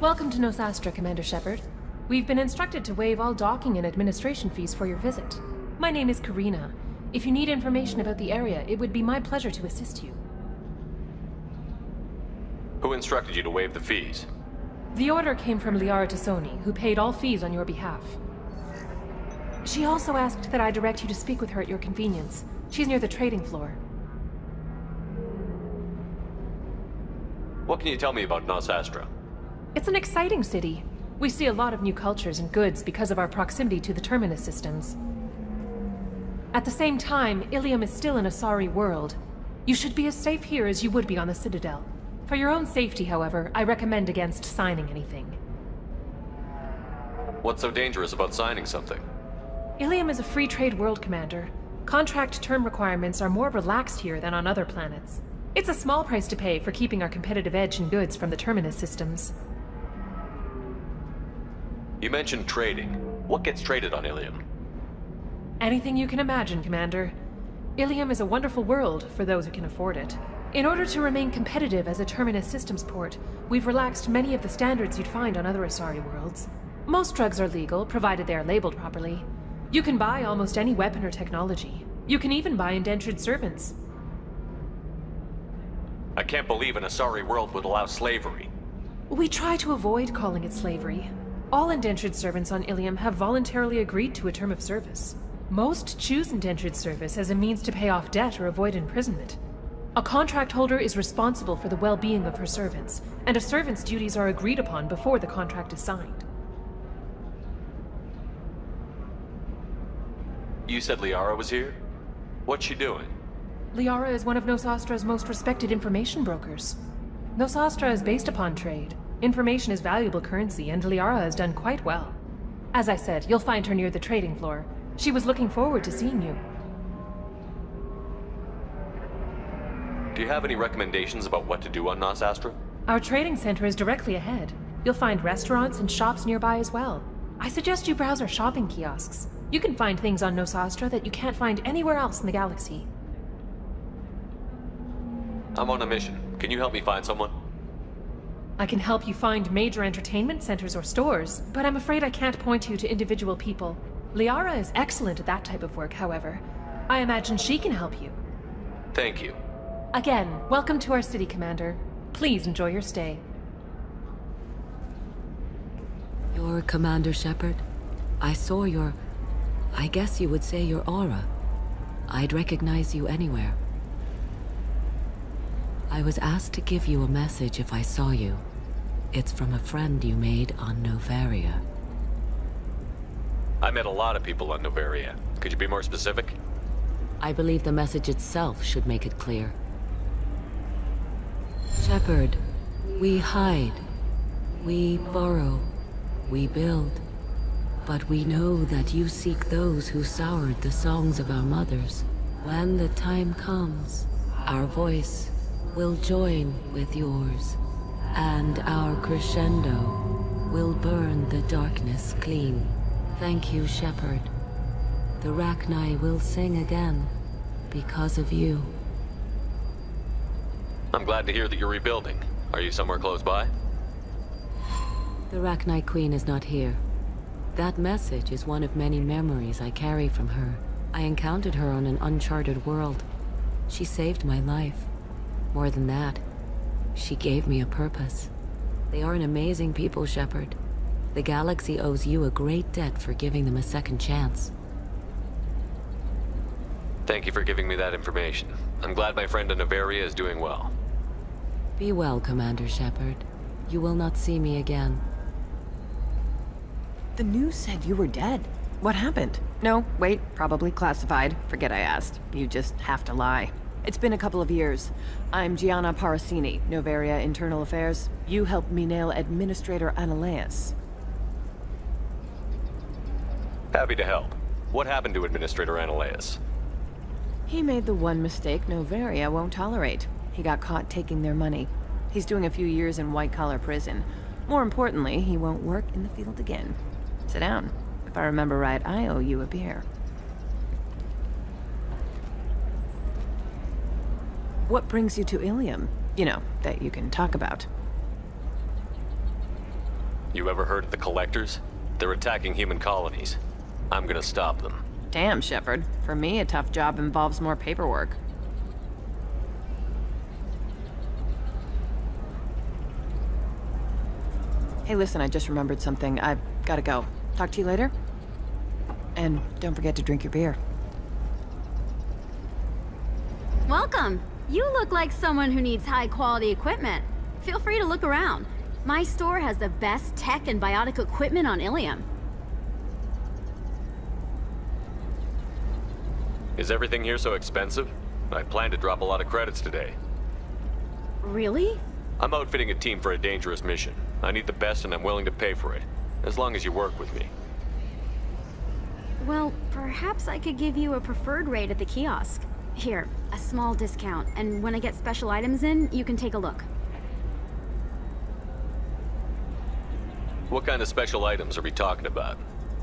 Welcome to Nosastra, Commander Shepard. We've been instructed to waive all docking and administration fees for your visit. My name is Karina. If you need information about the area, it would be my pleasure to assist you. Who instructed you to waive the fees? The order came from Liara Tassoni, who paid all fees on your behalf. She also asked that I direct you to speak with her at your convenience. She's near the trading floor. What can you tell me about Nosastra? It's an exciting city. We see a lot of new cultures and goods because of our proximity to the Terminus systems. At the same time, Ilium is still an Asari world. You should be as safe here as you would be on the Citadel. For your own safety, however, I recommend against signing anything. What's so dangerous about signing something? Ilium is a free trade world, Commander. Contract term requirements are more relaxed here than on other planets. It's a small price to pay for keeping our competitive edge in goods from the Terminus systems. You mentioned trading. What gets traded on Ilium? Anything you can imagine, Commander. Ilium is a wonderful world for those who can afford it. In order to remain competitive as a Terminus systems port, we've relaxed many of the standards you'd find on other Asari worlds. Most drugs are legal, provided they are labeled properly. You can buy almost any weapon or technology. You can even buy indentured servants. I can't believe an Asari world would allow slavery. We try to avoid calling it slavery. All indentured servants on Ilium have voluntarily agreed to a term of service. Most choose indentured service as a means to pay off debt or avoid imprisonment. A contract holder is responsible for the well-being of her servants, and a servant's duties are agreed upon before the contract is signed. You said Liara was here? What's she doing? Liara is one of Nosastra's most respected information brokers. Nosastra is based upon trade. Information is valuable currency, and Liara has done quite well. As I said, you'll find her near the trading floor. She was looking forward to seeing you. Do you have any recommendations about what to do on Nosastra? Our trading center is directly ahead. You'll find restaurants and shops nearby as well. I suggest you browse our shopping kiosks. You can find things on Nosastra that you can't find anywhere else in the galaxy. I'm on a mission. Can you help me find someone? I can help you find major entertainment centers or stores, but I'm afraid I can't point you to individual people. Liara is excellent at that type of work, however. I imagine she can help you. Thank you. Again, welcome to our city, Commander. Please enjoy your stay. You're Commander Shepard? I saw I guess you would say your aura. I'd recognize you anywhere. I was asked to give you a message if I saw you. It's from a friend you made on Noveria. I met a lot of people on Noveria. Could you be more specific? I believe the message itself should make it clear. Shepard, we hide. We borrow. We build. But we know that you seek those who soured the songs of our mothers. When the time comes, our voice will join with yours, and our crescendo will burn the darkness clean. Thank you, Shepard. The Rachni will sing again because of you. I'm glad to hear that you're rebuilding. Are you somewhere close by? The Rachni Queen is not here. That message is one of many memories I carry from her. I encountered her on an uncharted world. She saved my life. More than that, she gave me a purpose. They are an amazing people, Shepard. The galaxy owes you a great debt for giving them a second chance. Thank you for giving me that information. I'm glad my friend in Noveria is doing well. Be well, Commander Shepard. You will not see me again. The news said you were dead. What happened? No, wait, probably classified. Forget I asked. You just have to lie. It's been a couple of years. I'm Gianna Parasini, Noveria Internal Affairs. You helped me nail Administrator Analeas. Happy to help. What happened to Administrator Analeas? He made the one mistake Noveria won't tolerate. He got caught taking their money. He's doing a few years in white-collar prison. More importantly, he won't work in the field again. Sit down. If I remember right, I owe you a beer. What brings you to Ilium? You know, that you can talk about. You ever heard of the Collectors? They're attacking human colonies. I'm gonna stop them. Damn, Shepard. For me, a tough job involves more paperwork. Hey, listen, I just remembered something. I've gotta go. Talk to you later? And don't forget to drink your beer. Welcome. You look like someone who needs high-quality equipment. Feel free to look around. My store has the best tech and biotic equipment on Ilium. Is everything here so expensive? I plan to drop a lot of credits today. Really? I'm outfitting a team for a dangerous mission. I need the best and I'm willing to pay for it, as long as you work with me. Well, perhaps I could give you a preferred rate at the kiosk. Here, a small discount, and when I get special items in, you can take a look. What kind of special items are we talking about?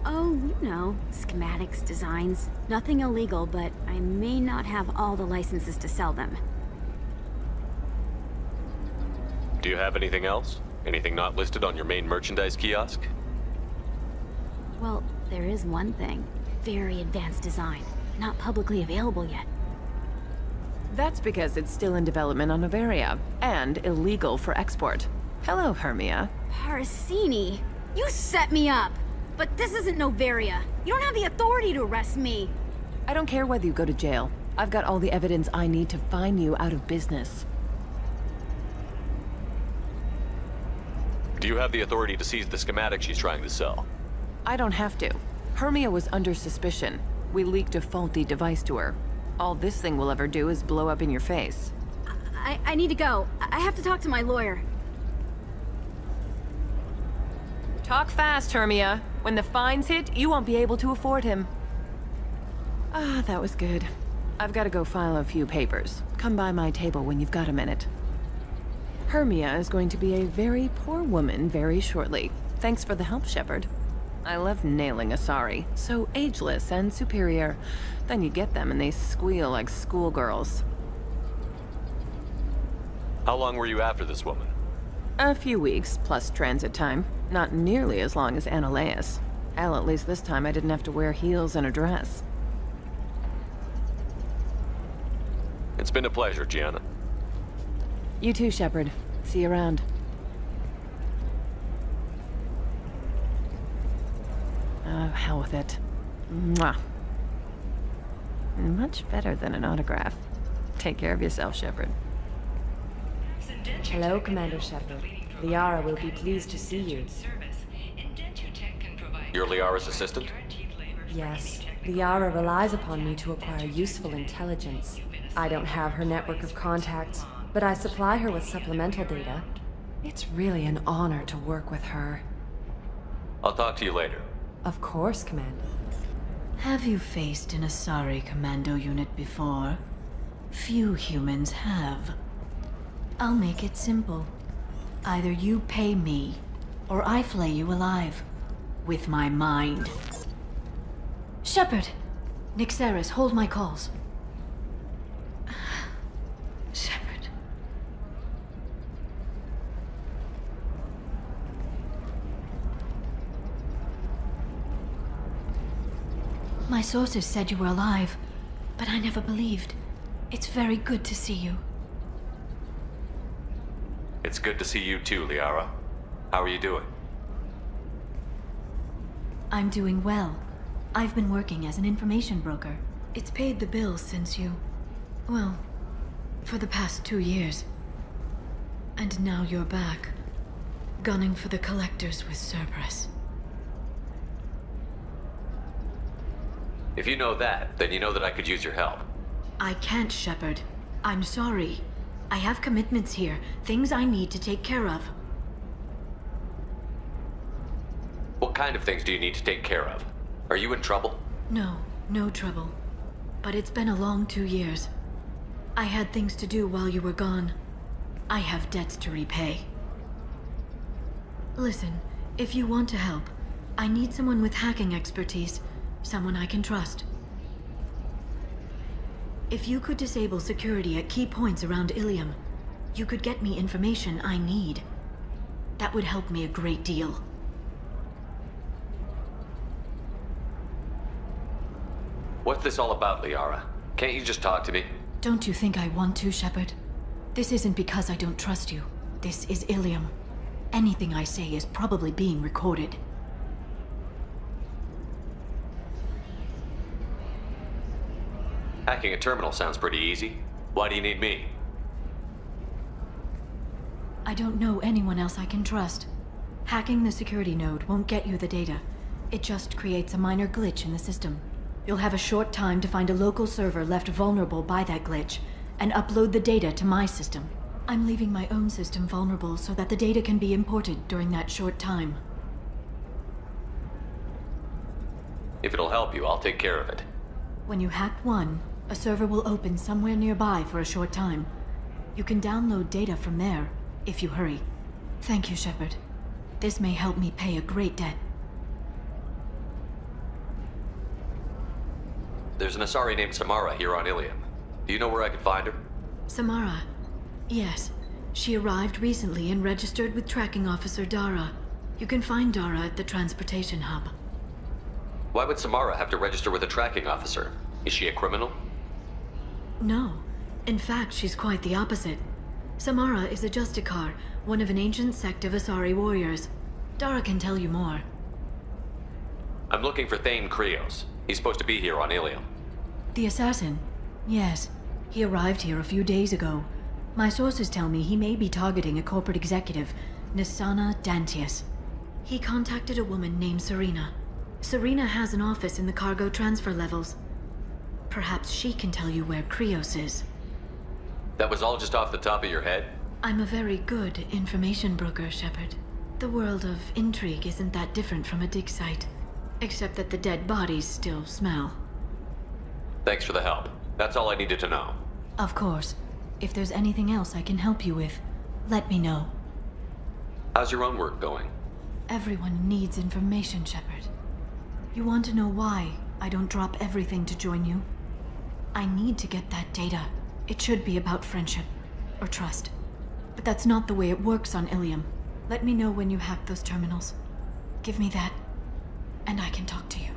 Oh, you know, schematics, designs. Nothing illegal, but I may not have all the licenses to sell them. Do you have anything else? Anything not listed on your main merchandise kiosk? Well, there is one thing. Very advanced design. Not publicly available yet. That's because it's still in development on Noveria, and illegal for export. Hello, Hermia. Parasini, you set me up! But this isn't Noveria. You don't have the authority to arrest me. I don't care whether you go to jail. I've got all the evidence I need to find you out of business. Do you have the authority to seize the schematic she's trying to sell? I don't have to. Hermia was under suspicion. We leaked a faulty device to her. All this thing will ever do is blow up in your face. I need to go. I have to talk to my lawyer. Talk fast, Hermia. When the fines hit, you won't be able to afford him. Ah, that was good. I've got to go file a few papers. Come by my table when you've got a minute. Hermia is going to be a very poor woman very shortly. Thanks for the help, Shepard. I love nailing Asari. So ageless and superior. Then you get them and they squeal like schoolgirls. How long were you after this woman? A few weeks, plus transit time. Not nearly as long as Annaleus. Hell, at least this time I didn't have to wear heels and a dress. It's been a pleasure, Gianna. You too, Shepard. See you around. Oh, hell with it. Mwah. Much better than an autograph. Take care of yourself, Shepard. Hello, Commander Shepard. Liara will be pleased to see you. You're Liara's assistant? Yes, Liara relies upon me to acquire useful intelligence. I don't have her network of contacts, but I supply her with supplemental data. It's really an honor to work with her. I'll talk to you later. Of course, Commander. Have you faced an Asari commando unit before? Few humans have. I'll make it simple. Either you pay me, or I flay you alive. With my mind. Shepard! Nixeris, hold my calls. Shepard. My sources said you were alive, but I never believed. It's very good to see you. It's good to see you too, Liara. How are you doing? I'm doing well. I've been working as an information broker. It's paid the bills since you... well, for the past 2 years. And now you're back, gunning for the Collectors with Cerberus. If you know that, then you know that I could use your help. I can't, Shepard. I'm sorry. I have commitments here, things I need to take care of. What kind of things do you need to take care of? Are you in trouble? No, no trouble. But it's been a long 2 years. I had things to do while you were gone. I have debts to repay. Listen, if you want to help, I need someone with hacking expertise. Someone I can trust. If you could disable security at key points around Ilium, you could get me information I need. That would help me a great deal. What's this all about, Liara? Can't you just talk to me? Don't you think I want to, Shepard? This isn't because I don't trust you. This is Ilium. Anything I say is probably being recorded. Hacking a terminal sounds pretty easy. Why do you need me? I don't know anyone else I can trust. Hacking the security node won't get you the data. It just creates a minor glitch in the system. You'll have a short time to find a local server left vulnerable by that glitch, and upload the data to my system. I'm leaving my own system vulnerable so that the data can be imported during that short time. If it'll help you, I'll take care of it. When you hack one, a server will open somewhere nearby for a short time. You can download data from there, if you hurry. Thank you, Shepard. This may help me pay a great debt. There's an Asari named Samara here on Ilium. Do you know where I can find her? Samara. Yes. She arrived recently and registered with Tracking Officer Dara. You can find Dara at the transportation hub. Why would Samara have to register with a tracking officer? Is she a criminal? No. In fact, she's quite the opposite. Samara is a Justicar, one of an ancient sect of Asari warriors. Dara can tell you more. I'm looking for Thane Krios. He's supposed to be here on Ilium. The assassin? Yes. He arrived here a few days ago. My sources tell me he may be targeting a corporate executive, Nisana Dantius. He contacted a woman named Serena. Serena has an office in the cargo transfer levels. Perhaps she can tell you where Krios is. That was all just off the top of your head? I'm a very good information broker, Shepard. The world of intrigue isn't that different from a dig site. Except that the dead bodies still smell. Thanks for the help. That's all I needed to know. Of course. If there's anything else I can help you with, let me know. How's your own work going? Everyone needs information, Shepard. You want to know why I don't drop everything to join you? I need to get that data. It should be about friendship, or trust. But that's not the way it works on Ilium. Let me know when you hack those terminals. Give me that, and I can talk to you.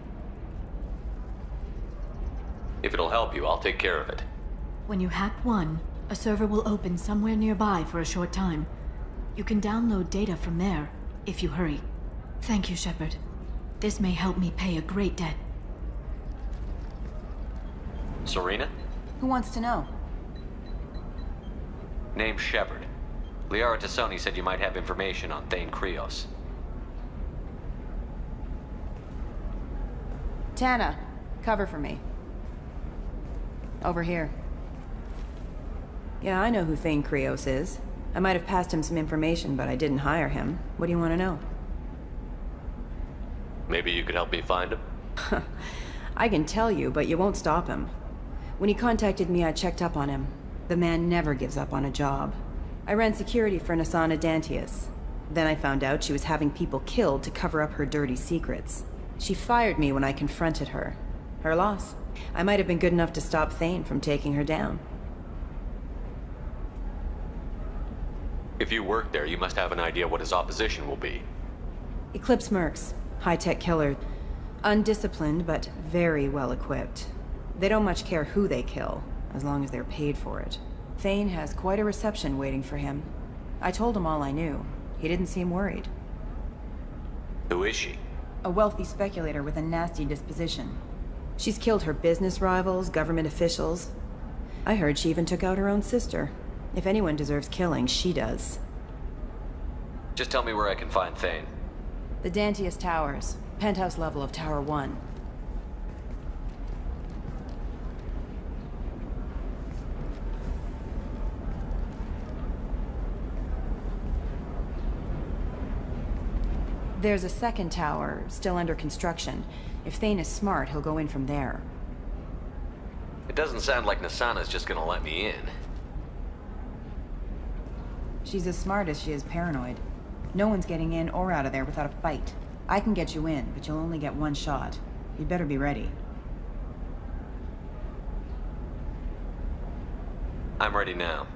If it'll help you, I'll take care of it. When you hack one, a server will open somewhere nearby for a short time. You can download data from there, if you hurry. Thank you, Shepard. This may help me pay a great debt. Serena? Who wants to know? Name's Shepard. Liara Tassoni said you might have information on Thane Krios. Tana, cover for me. Over here. Yeah, I know who Thane Krios is. I might have passed him some information, but I didn't hire him. What do you want to know? Maybe you could help me find him? I can tell you, but you won't stop him. When he contacted me, I checked up on him. The man never gives up on a job. I ran security for Nisana Dantius. Then I found out she was having people killed to cover up her dirty secrets. She fired me when I confronted her. Her loss. I might have been good enough to stop Thane from taking her down. If you work there, you must have an idea what his opposition will be. Eclipse mercs. High-tech killer. Undisciplined, but very well equipped. They don't much care who they kill, as long as they're paid for it. Thane has quite a reception waiting for him. I told him all I knew. He didn't seem worried. Who is she? A wealthy speculator with a nasty disposition. She's killed her business rivals, government officials. I heard she even took out her own sister. If anyone deserves killing, she does. Just tell me where I can find Thane. The Dantius Towers. Penthouse level of Tower 1. There's a second tower, still under construction. If Thane is smart, he'll go in from there. It doesn't sound like Nisana's just gonna let me in. She's as smart as she is paranoid. No one's getting in or out of there without a fight. I can get you in, but you'll only get one shot. You'd better be ready. I'm ready now.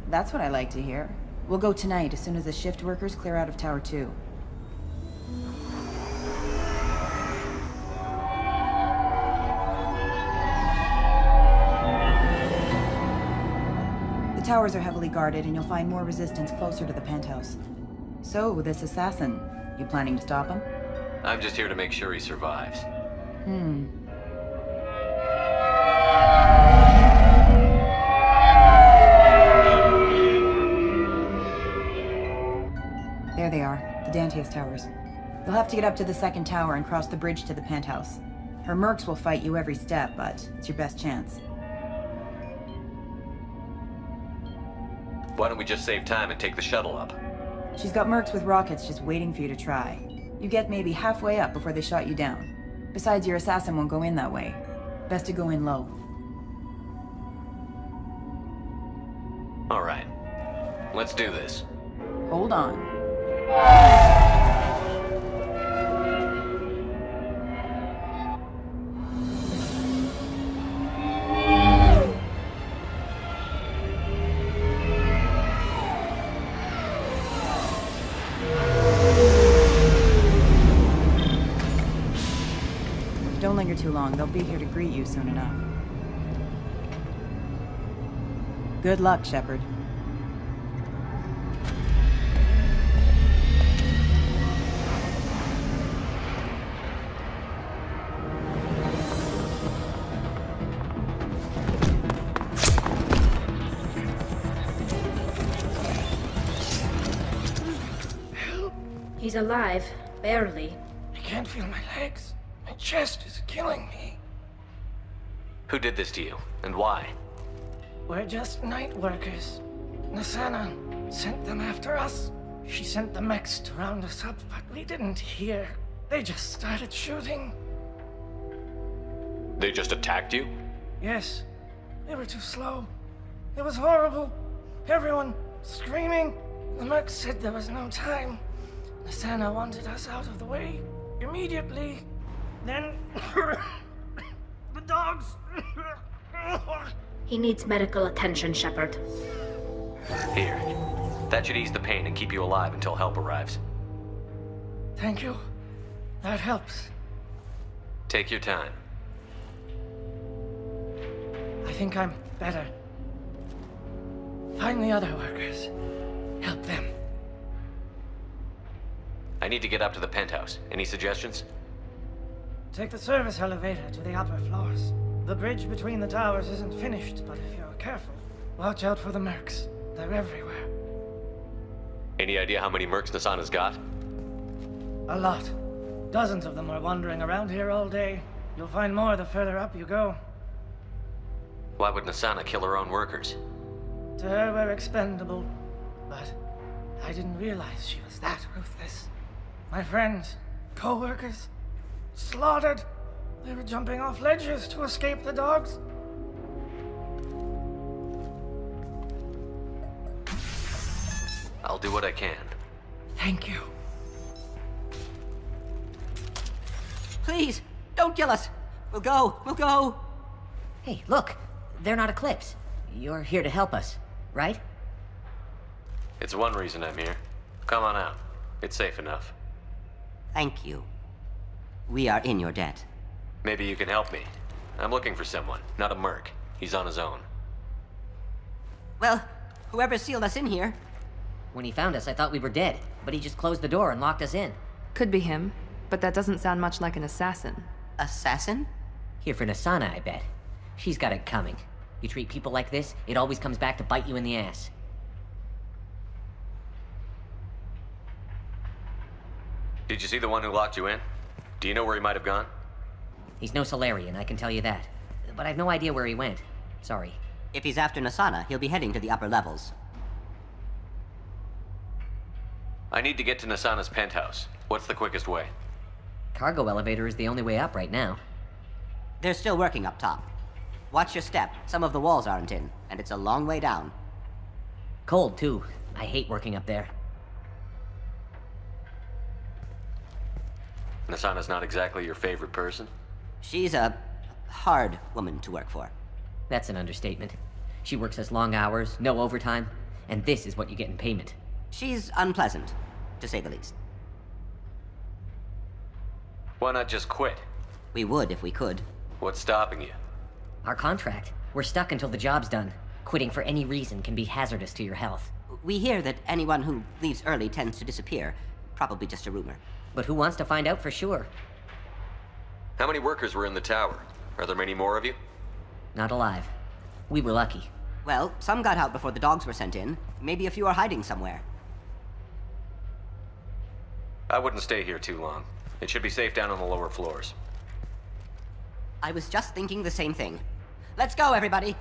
That's what I like to hear. We'll go tonight as soon as the shift workers clear out of Tower 2. towers are heavily guarded, and you'll find more resistance closer to the penthouse. So, this assassin, you planning to stop him? I'm just here to make sure he survives. There they are, the Dantius towers. You'll have to get up to the second tower and cross the bridge to the penthouse. Her mercs will fight you every step, but it's your best chance. Why don't we just save time and take the shuttle up? She's got mercs with rockets just waiting for you to try. You get maybe halfway up before they shot you down. Besides, your assassin won't go in that way. Best to go in low. All right. Let's do this. Hold on. Don't linger too long. They'll be here to greet you soon enough. Good luck, Shepard. He's alive, barely. I can't feel my legs. My chest is killing me. Who did this to you, and why? We're just night workers. Nasana sent them after us. She sent the mechs to round us up, but we didn't hear. They just started shooting. They just attacked you? Yes, they were too slow. It was horrible. Everyone screaming. The mechs said there was no time. Nasana wanted us out of the way immediately. Then the dogs. He needs medical attention, Shepard. Here. That should ease the pain and keep you alive until help arrives. Thank you. That helps. Take your time. I think I'm better. Find the other workers. Help them. I need to get up to the penthouse. Any suggestions? Take the service elevator to the upper floors. The bridge between the towers isn't finished, but if you're careful, watch out for the mercs. They're everywhere. Any idea how many mercs Nasana's got? A lot. Dozens of them are wandering around here all day. You'll find more the further up you go. Why would Nasana kill her own workers? To her, we're expendable. But I didn't realize she was that ruthless. My friends, co-workers, slaughtered. They were jumping off ledges to escape the dogs. I'll do what I can. Thank you. Please, don't kill us. We'll go. Hey, look. They're not Eclipse. You're here to help us, right? It's one reason I'm here. Come on out. It's safe enough. Thank you. We are in your debt. Maybe you can help me. I'm looking for someone, not a merc. He's on his own. Well, whoever sealed us in here. When he found us, I thought we were dead, but he just closed the door and locked us in. Could be him, but that doesn't sound much like an assassin. Assassin? Here for Nasana, I bet. She's got it coming. You treat people like this, it always comes back to bite you in the ass. Did you see the one who locked you in? Do you know where he might have gone? He's no Solarian, I can tell you that. But I've no idea where he went. Sorry. If he's after Nasana, he'll be heading to the upper levels. I need to get to Nasana's penthouse. What's the quickest way? Cargo elevator is the only way up right now. They're still working up top. Watch your step. Some of the walls aren't in, and it's a long way down. Cold, too. I hate working up there. Nasana's not exactly your favorite person? She's a hard woman to work for. That's an understatement. She works us long hours, no overtime, and this is what you get in payment. She's unpleasant, to say the least. Why not just quit? We would if we could. What's stopping you? Our contract. We're stuck until the job's done. Quitting for any reason can be hazardous to your health. We hear that anyone who leaves early tends to disappear. Probably just a rumor. But who wants to find out for sure? How many workers were in the tower? Are there many more of you? Not alive. We were lucky. Well, some got out before the dogs were sent in. Maybe a few are hiding somewhere. I wouldn't stay here too long. It should be safe down on the lower floors. I was just thinking the same thing. Let's go, everybody!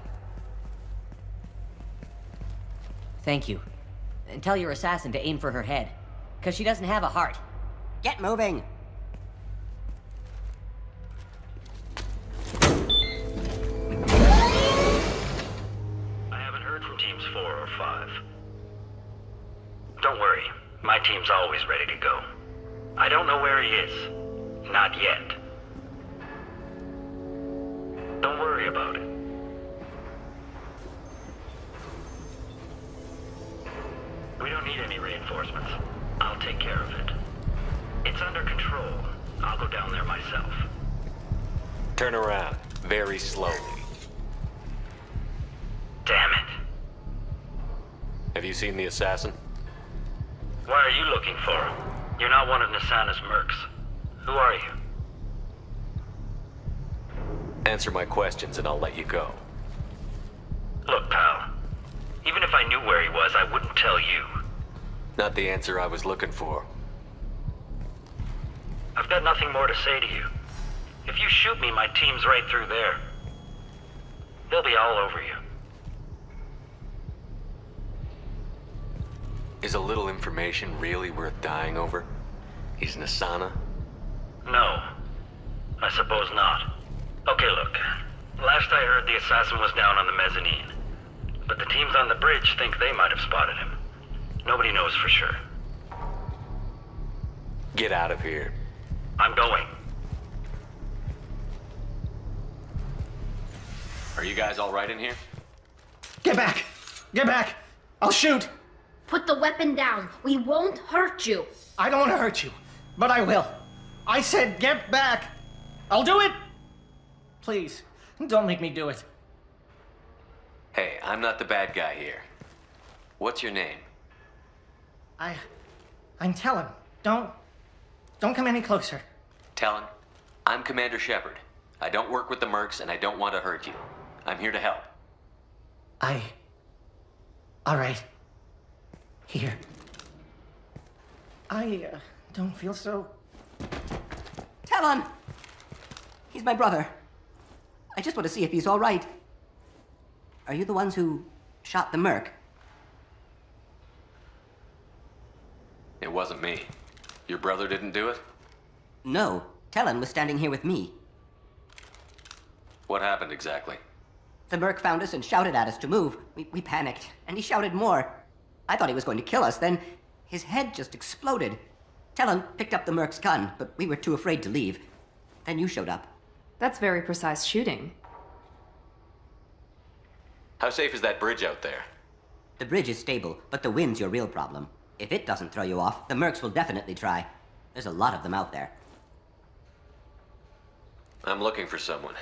Thank you. And tell your assassin to aim for her head. Because she doesn't have a heart. Get moving! I haven't heard from teams 4 or 5. Don't worry, my team's always ready to go. I don't know where he is. Not yet. Don't worry about it. We don't need any reinforcements. I'll take care of it. It's under control. I'll go down there myself. Turn around, very slowly. Damn it. Have you seen the assassin? Why are you looking for him? You're not one of Nasana's mercs. Who are you? Answer my questions and I'll let you go. Look, pal. Even if I knew where he was, I wouldn't tell you. Not the answer I was looking for. I've got nothing more to say to you. If you shoot me, my team's right through there. They'll be all over you. Is a little information really worth dying over? He's Nasana? No. I suppose not. Okay, look. Last I heard, the assassin was down on the mezzanine. But the teams on the bridge think they might have spotted him. Nobody knows for sure. Get out of here. I'm going. Are you guys all right in here? Get back! Get back! I'll shoot! Put the weapon down. We won't hurt you. I don't want to hurt you, but I will. I said get back! I'll do it! Please, don't make me do it. Hey, I'm not the bad guy here. What's your name? I'm Talon. Don't come any closer. Talon, I'm Commander Shepard. I don't work with the mercs and I don't want to hurt you. I'm here to help. All right. Here. I don't feel so... Talon! He's my brother. I just want to see if he's all right. Are you the ones who shot the merc? It wasn't me. Your brother didn't do it? No. Talon was standing here with me. What happened exactly? The merc found us and shouted at us to move. We panicked, and he shouted more. I thought he was going to kill us, then his head just exploded. Talon picked up the merc's gun, but we were too afraid to leave. Then you showed up. That's very precise shooting. How safe is that bridge out there? The bridge is stable, but the wind's your real problem. If it doesn't throw you off, the mercs will definitely try. There's a lot of them out there. I'm looking for someone.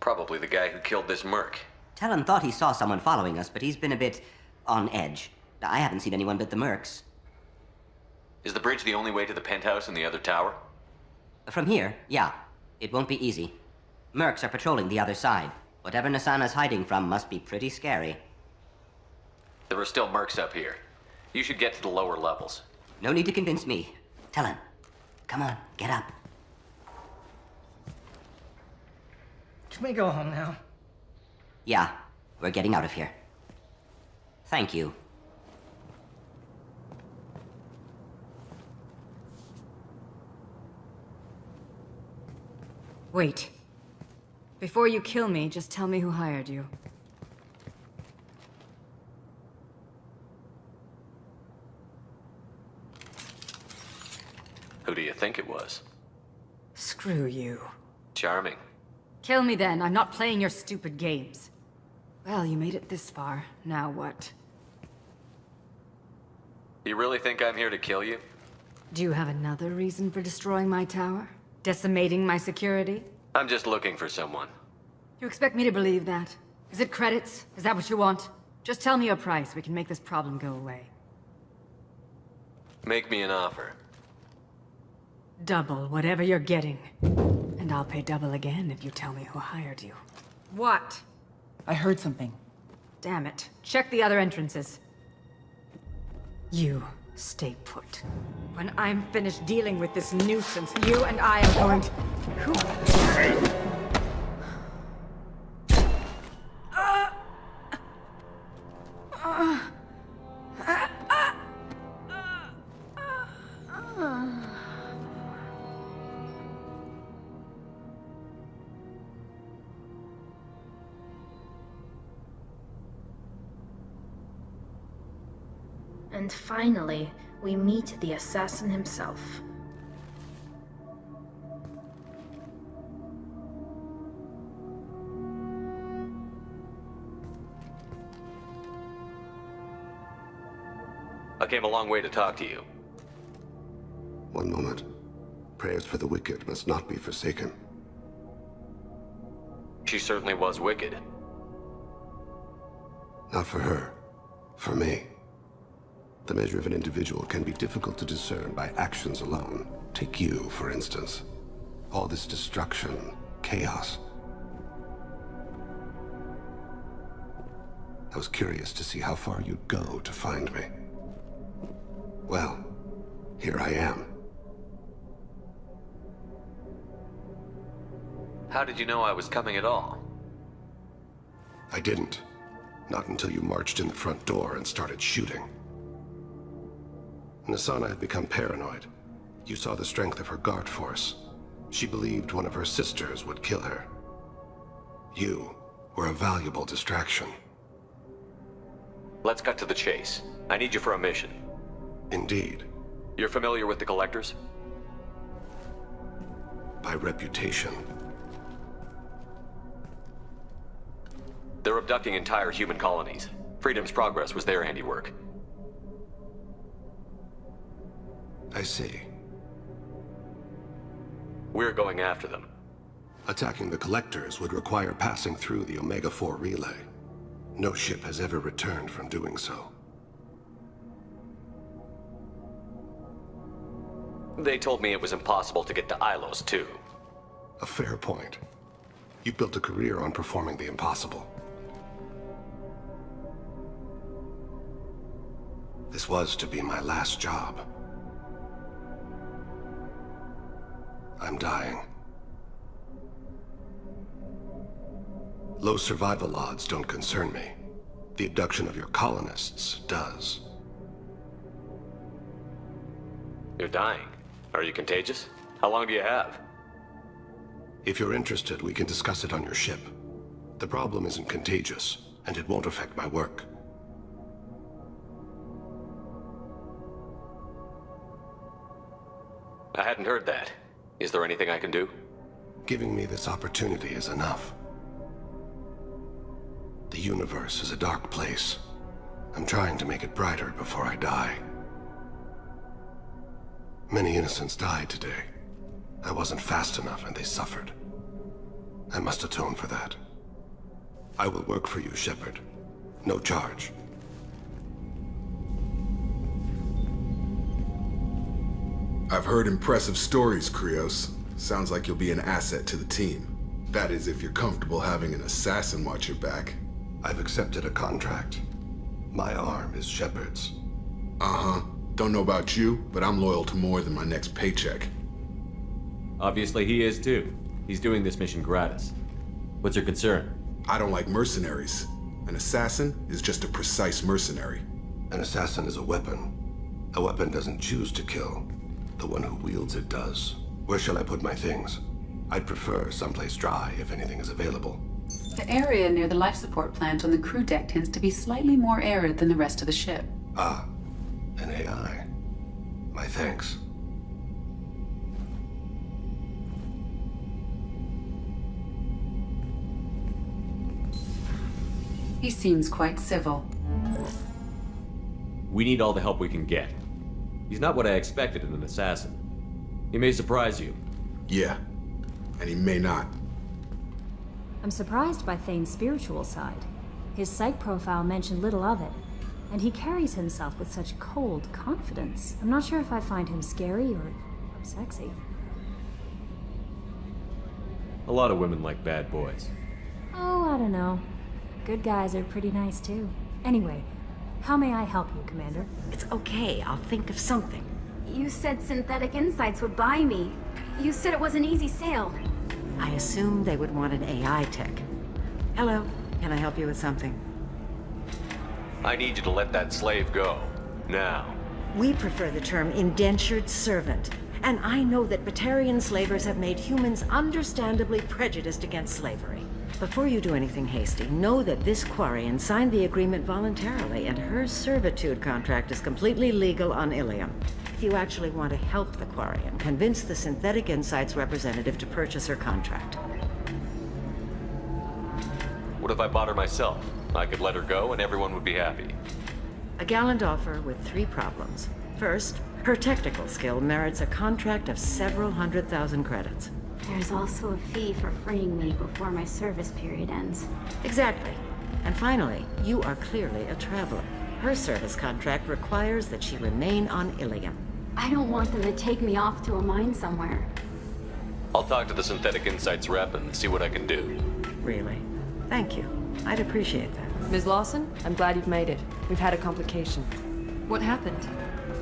Probably the guy who killed this merc. Talon thought he saw someone following us, but he's been a bit on edge. I haven't seen anyone but the mercs. Is the bridge the only way to the penthouse in the other tower? From here, yeah. It won't be easy. Mercs are patrolling the other side. Whatever Nasana's hiding from must be pretty scary. There are still mercs up here. You should get to the lower levels. No need to convince me. Talon, come on, get up. Can we go home now? Yeah, we're getting out of here. Thank you. Wait. Before you kill me, just tell me who hired you. Who do you think it was? Screw you. Charming. Kill me then. I'm not playing your stupid games. Well, you made it this far. Now what? You really think I'm here to kill you? Do you have another reason for destroying my tower? Decimating my security? I'm just looking for someone. You expect me to believe that? Is it credits? Is that what you want? Just tell me a price. We can make this problem go away. Make me an offer. Double whatever you're getting. And I'll pay double again if you tell me who hired you. What? I heard something. Damn it. Check the other entrances. You stay put. When I'm finished dealing with this nuisance, you and I are going to... And finally, we meet the assassin himself. I came a long way to talk to you. One moment. Prayers for the wicked must not be forsaken. She certainly was wicked. Not for her. For me. The measure of an individual can be difficult to discern by actions alone. Take you, for instance. All this destruction, chaos. I was curious to see how far you'd go to find me. Well, here I am. How did you know I was coming at all? I didn't. Not until you marched in the front door and started shooting. Nasana had become paranoid. You saw the strength of her guard force. She believed one of her sisters would kill her. You were a valuable distraction. Let's cut to the chase. I need you for a mission. Indeed. You're familiar with the Collectors? By reputation. They're abducting entire human colonies. Freedom's Progress was their handiwork. I see. We're going after them. Attacking the Collectors would require passing through the Omega-4 relay. No ship has ever returned from doing so. They told me it was impossible to get to Ilos, too. A fair point. You built a career on performing the impossible. This was to be my last job. I'm dying. Low survival odds don't concern me. The abduction of your colonists does. You're dying. Are you contagious? How long do you have? If you're interested, we can discuss it on your ship. The problem isn't contagious, and it won't affect my work. I hadn't heard that. Is there anything I can do? Giving me this opportunity is enough. The universe is a dark place. I'm trying to make it brighter before I die. Many innocents died today. I wasn't fast enough and they suffered. I must atone for that. I will work for you, Shepard. No charge. I've heard impressive stories, Krios. Sounds like you'll be an asset to the team. That is, if you're comfortable having an assassin watch your back. I've accepted a contract. My arm is Shepard's. Uh-huh. Don't know about you, but I'm loyal to more than my next paycheck. Obviously he is too. He's doing this mission gratis. What's your concern? I don't like mercenaries. An assassin is just a precise mercenary. An assassin is a weapon. A weapon doesn't choose to kill. The one who wields it does. Where shall I put my things? I'd prefer someplace dry if anything is available. The area near the life support plant on the crew deck tends to be slightly more arid than the rest of the ship. Ah, an AI. My thanks. He seems quite civil. We need all the help we can get. He's not what I expected in an assassin. He may surprise you. Yeah, and he may not. I'm surprised by Thane's spiritual side. His psych profile mentioned little of it, and he carries himself with such cold confidence. I'm not sure if I find him scary or sexy. A lot of women like bad boys. Oh, I don't know. Good guys are pretty nice too. Anyway, how may I help you, Commander? It's okay, I'll think of something. You said Synthetic Insights would buy me. You said it was an easy sale. I assumed they would want an AI tech. Hello, can I help you with something? I need you to let that slave go. Now. We prefer the term indentured servant. And I know that Batarian slavers have made humans understandably prejudiced against slavery. Before you do anything hasty, know that this Quarian signed the agreement voluntarily, and her servitude contract is completely legal on Ilium. If you actually want to help the Quarian, convince the Synthetic Insights representative to purchase her contract. What if I bought her myself? I could let her go and everyone would be happy. A gallant offer with 3 problems. First, her technical skill merits a contract of several 100,000 credits. There's also a fee for freeing me before my service period ends. Exactly. And finally, you are clearly a traveler. Her service contract requires that she remain on Ilium. I don't want them to take me off to a mine somewhere. I'll talk to the Synthetic Insights rep and see what I can do. Really? Thank you. I'd appreciate that. Ms. Lawson, I'm glad you've made it. We've had a complication. What happened?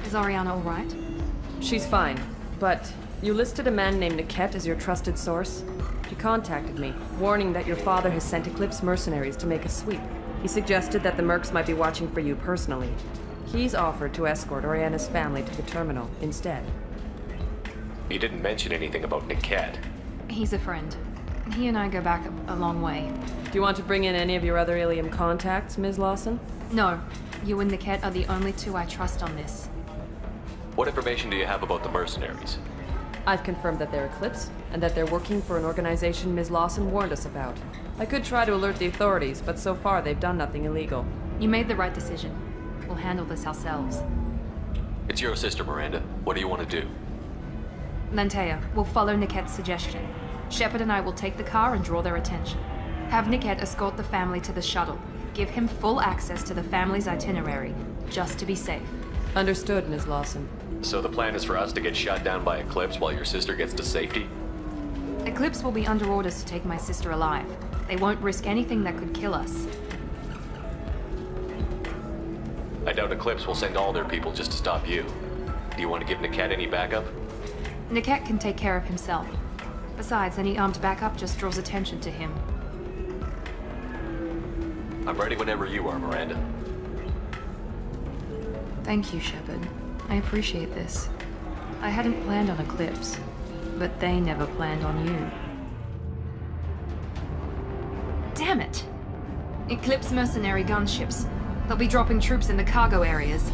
Is Ariana all right? She's fine, but you listed a man named Niket as your trusted source. He contacted me, warning that your father has sent Eclipse mercenaries to make a sweep. He suggested that the Mercs might be watching for you personally. He's offered to escort Oriana's family to the terminal instead. He didn't mention anything about Niket. He's a friend. He and I go back a long way. Do you want to bring in any of your other Ilium contacts, Ms. Lawson? No. You and Niket are the only 2 I trust on this. What information do you have about the mercenaries? I've confirmed that they're Eclipse, and that they're working for an organization Ms. Lawson warned us about. I could try to alert the authorities, but so far they've done nothing illegal. You made the right decision. We'll handle this ourselves. It's your sister, Miranda. What do you want to do? Lantea, we'll follow Niket's suggestion. Shepard and I will take the car and draw their attention. Have Niket escort the family to the shuttle. Give him full access to the family's itinerary, just to be safe. Understood, Ms. Lawson. So the plan is for us to get shot down by Eclipse while your sister gets to safety? Eclipse will be under orders to take my sister alive. They won't risk anything that could kill us. I doubt Eclipse will send all their people just to stop you. Do you want to give Niket any backup? Niket can take care of himself. Besides, any armed backup just draws attention to him. I'm ready whenever you are, Miranda. Thank you, Shepard. I appreciate this. I hadn't planned on Eclipse, but they never planned on you. Damn it! Eclipse mercenary gunships. They'll be dropping troops in the cargo areas.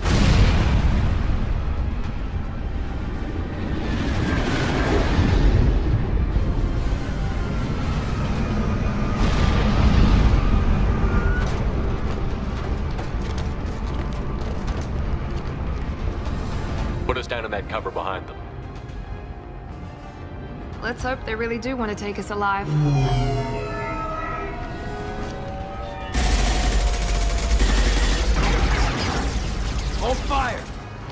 Put us down in that cover behind them. Let's hope they really do want to take us alive. Hold fire!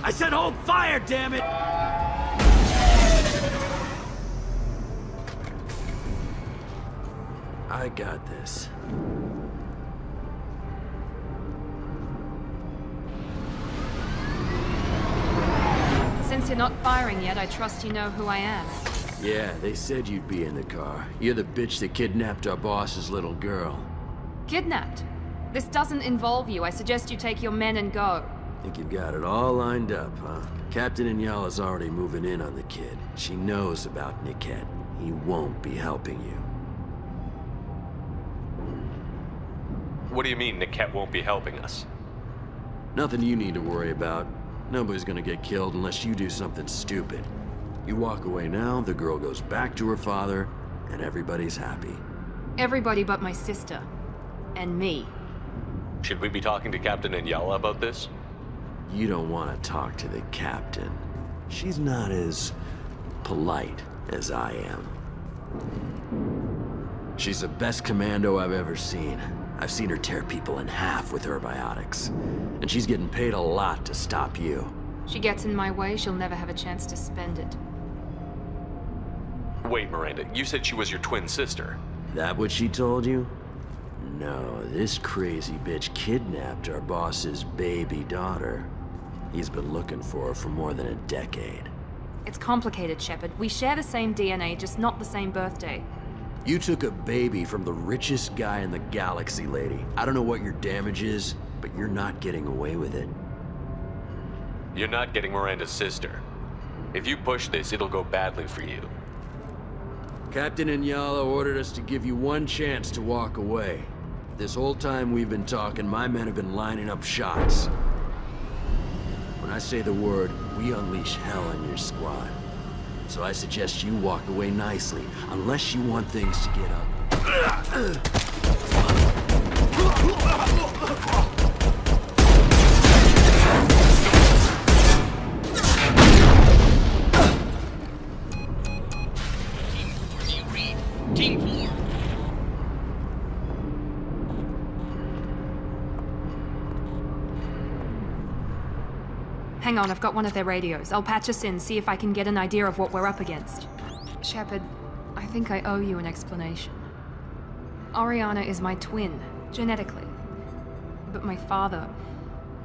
I said hold fire, damn it! I got this. Since you're not firing yet, I trust you know who I am. Yeah, they said you'd be in the car. You're the bitch that kidnapped our boss's little girl. Kidnapped? This doesn't involve you. I suggest you take your men and go. Think you've got it all lined up, huh? Captain Inyala's already moving in on the kid. She knows about Niket. He won't be helping you. What do you mean Niket won't be helping us? Nothing you need to worry about. Nobody's gonna get killed unless you do something stupid. You walk away now, the girl goes back to her father, and everybody's happy. Everybody but my sister. And me. Should we be talking to Captain Inyala about this? You don't want to talk to the captain. She's not as polite as I am. She's the best commando I've ever seen. I've seen her tear people in half with her biotics. And she's getting paid a lot to stop you. She gets in my way, she'll never have a chance to spend it. Wait, Miranda, you said she was your twin sister. That what she told you? No, this crazy bitch kidnapped our boss's baby daughter. He's been looking for her for more than a decade. It's complicated, Shepard. We share the same DNA, just not the same birthday. You took a baby from the richest guy in the galaxy, lady. I don't know what your damage is, but you're not getting away with it. You're not getting Miranda's sister. If you push this, it'll go badly for you. Captain Inyala ordered us to give you one chance to walk away. This whole time we've been talking, my men have been lining up shots. When I say the word, we unleash hell on your squad. So I suggest you walk away nicely, unless you want things to get up. Team 4. Hang on, I've got one of their radios. I'll patch us in, see if I can get an idea of what we're up against. Shepard, I think I owe you an explanation. Oriana is my twin, genetically. But my father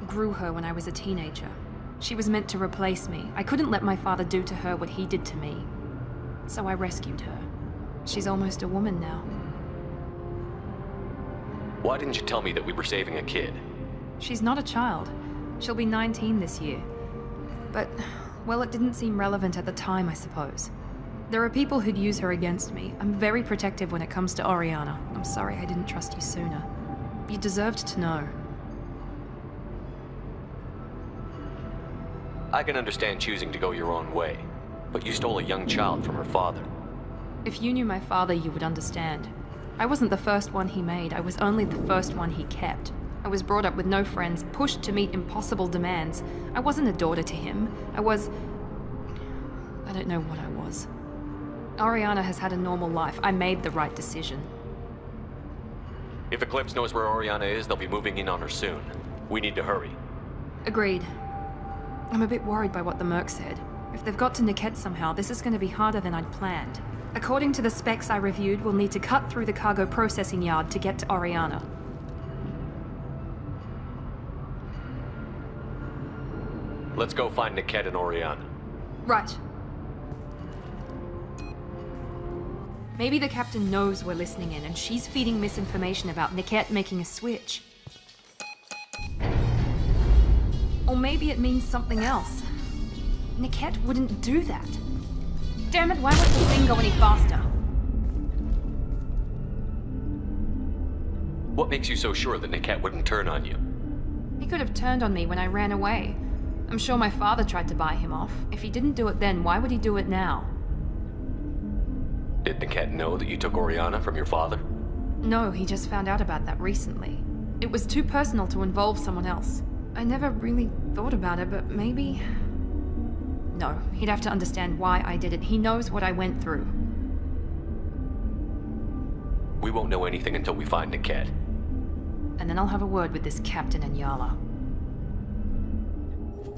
grew her when I was a teenager. She was meant to replace me. I couldn't let my father do to her what he did to me. So I rescued her. She's almost a woman now. Why didn't you tell me that we were saving a kid? She's not a child. She'll be 19 this year. But, well, it didn't seem relevant at the time, I suppose. There are people who'd use her against me. I'm very protective when it comes to Oriana. I'm sorry I didn't trust you sooner. You deserved to know. I can understand choosing to go your own way, but you stole a young child from her father. If you knew my father, you would understand. I wasn't the first one he made. I was only the first one he kept. I was brought up with no friends, pushed to meet impossible demands. I wasn't a daughter to him. I don't know what I was. Oriana has had a normal life. I made the right decision. If Eclipse knows where Oriana is, they'll be moving in on her soon. We need to hurry. Agreed. I'm a bit worried by what the Merc said. If they've got to Niket somehow, this is going to be harder than I'd planned. According to the specs I reviewed, we'll need to cut through the cargo processing yard to get to Oriana. Let's go find Niket and Oriana. Right. Maybe the captain knows we're listening in, and she's feeding misinformation about Niket making a switch. Or maybe it means something else. Niket wouldn't do that. Damn it, why won't the thing go any faster? What makes you so sure that Niket wouldn't turn on you? He could have turned on me when I ran away. I'm sure my father tried to buy him off. If he didn't do it then, why would he do it now? Did Niket know that you took Oriana from your father? No, he just found out about that recently. It was too personal to involve someone else. I never really thought about it, but maybe... No, he'd have to understand why I did it. He knows what I went through. We won't know anything until we find Niket. And then I'll have a word with this Captain Inyala.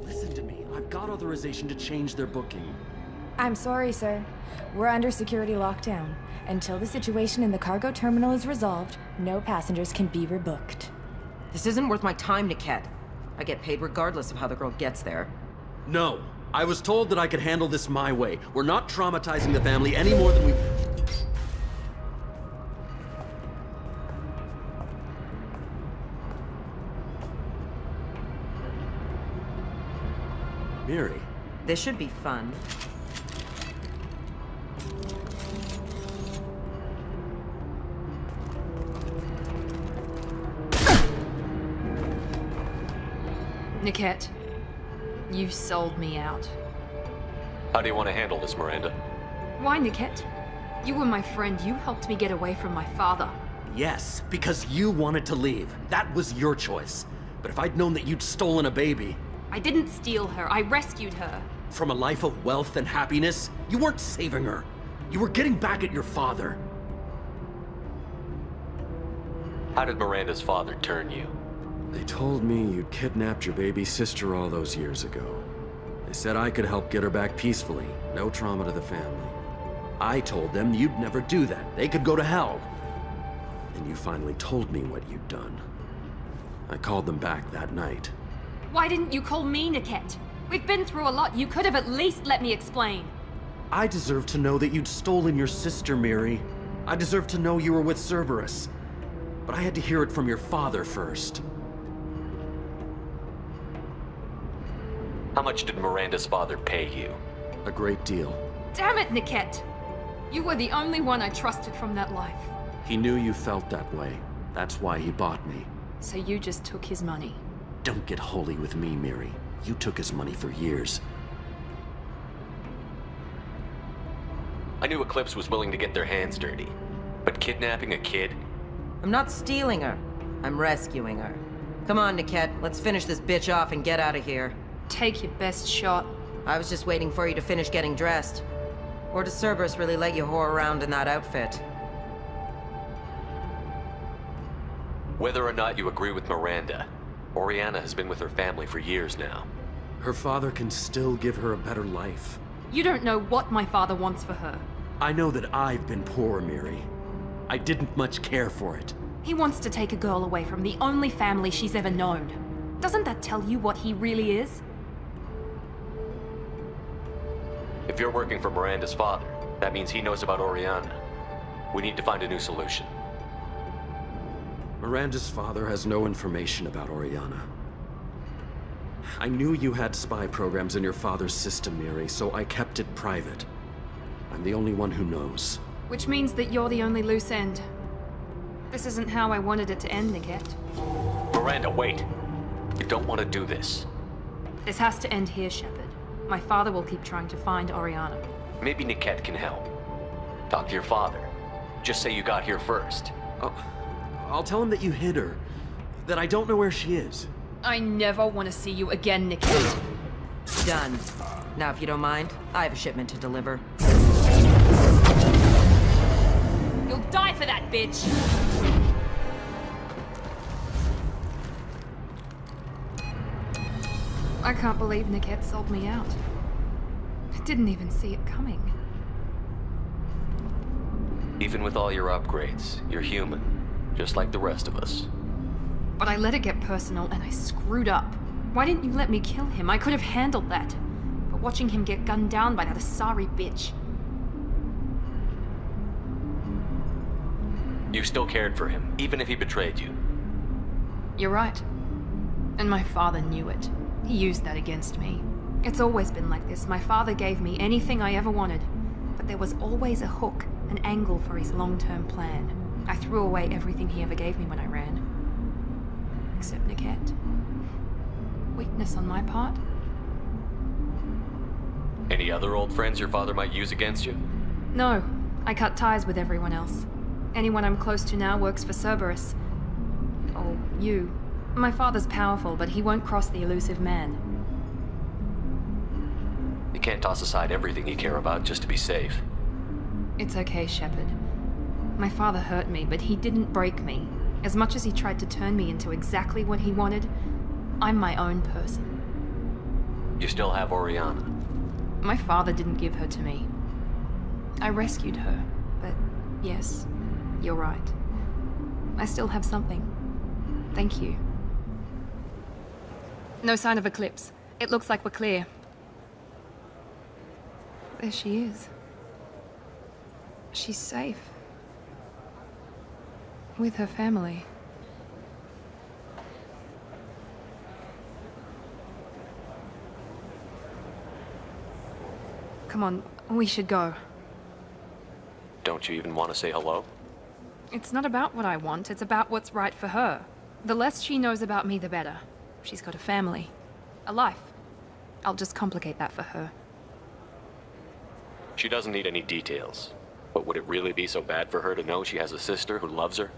Listen to me. I've got authorization to change their booking. I'm sorry, sir. We're under security lockdown. Until the situation in the cargo terminal is resolved, no passengers can be rebooked. This isn't worth my time, Niket. I get paid regardless of how the girl gets there. No. I was told that I could handle this my way. We're not traumatizing the family any more than we... Miri. This should be fun. Niket, you sold me out. How do you want to handle this, Miranda? Why, Niket? You were my friend. You helped me get away from my father. Yes, because you wanted to leave. That was your choice. But if I'd known that you'd stolen a baby... I didn't steal her. I rescued her. From a life of wealth and happiness, you weren't saving her. You were getting back at your father. How did Miranda's father turn you? They told me you'd kidnapped your baby sister all those years ago. They said I could help get her back peacefully, no trauma to the family. I told them you'd never do that. They could go to hell. And you finally told me what you'd done. I called them back that night. Why didn't you call me, Niket? We've been through a lot. You could have at least let me explain. I deserve to know that you'd stolen your sister, Miri. I deserve to know you were with Cerberus. But I had to hear it from your father first. How much did Miranda's father pay you? A great deal. Damn it, Niket! You were the only one I trusted from that life. He knew you felt that way. That's why he bought me. So you just took his money. Don't get holy with me, Miri. You took his money for years. I knew Eclipse was willing to get their hands dirty. But kidnapping a kid? I'm not stealing her. I'm rescuing her. Come on, Niket. Let's finish this bitch off and get out of here. Take your best shot. I was just waiting for you to finish getting dressed. Or does Cerberus really let you whore around in that outfit? Whether or not you agree with Miranda, Oriana has been with her family for years now. Her father can still give her a better life. You don't know what my father wants for her. I know that I've been poor, Miri. I didn't much care for it. He wants to take a girl away from the only family she's ever known. Doesn't that tell you what he really is? If you're working for Miranda's father, that means he knows about Oriana. We need to find a new solution. Miranda's father has no information about Oriana. I knew you had spy programs in your father's system, Miri, so I kept it private. I'm the only one who knows. Which means that you're the only loose end. This isn't how I wanted it to end, Niket. Miranda, wait! You don't want to do this. This has to end here, Shepard. My father will keep trying to find Oriana. Maybe Niket can help. Talk to your father. Just say you got here first. Oh, I'll tell him that you hid her. That I don't know where she is. I never want to see you again, Niket. Done. Now, if you don't mind, I have a shipment to deliver. You'll die for that, bitch! I can't believe Niket sold me out. I didn't even see it coming. Even with all your upgrades, you're human. Just like the rest of us. But I let it get personal and I screwed up. Why didn't you let me kill him? I could have handled that. But watching him get gunned down by that Asari bitch. You still cared for him, even if he betrayed you. You're right. And my father knew it. He used that against me. It's always been like this. My father gave me anything I ever wanted. But there was always a hook, an angle for his long-term plan. I threw away everything he ever gave me when I ran. Except Niket. Weakness on my part. Any other old friends your father might use against you? No, I cut ties with everyone else. Anyone I'm close to now works for Cerberus. Or you. My father's powerful, but he won't cross the elusive man. You can't toss aside everything you care about just to be safe. It's okay, Shepard. My father hurt me, but he didn't break me. As much as he tried to turn me into exactly what he wanted, I'm my own person. You still have Oriana. My father didn't give her to me. I rescued her, but yes, you're right. I still have something. Thank you. No sign of Eclipse. It looks like we're clear. There she is. She's safe. With her family. Come on, we should go. Don't you even want to say hello? It's not about what I want, it's about what's right for her. The less she knows about me, the better. She's got a family. A life. I'll just complicate that for her. She doesn't need any details. But would it really be so bad for her to know she has a sister who loves her?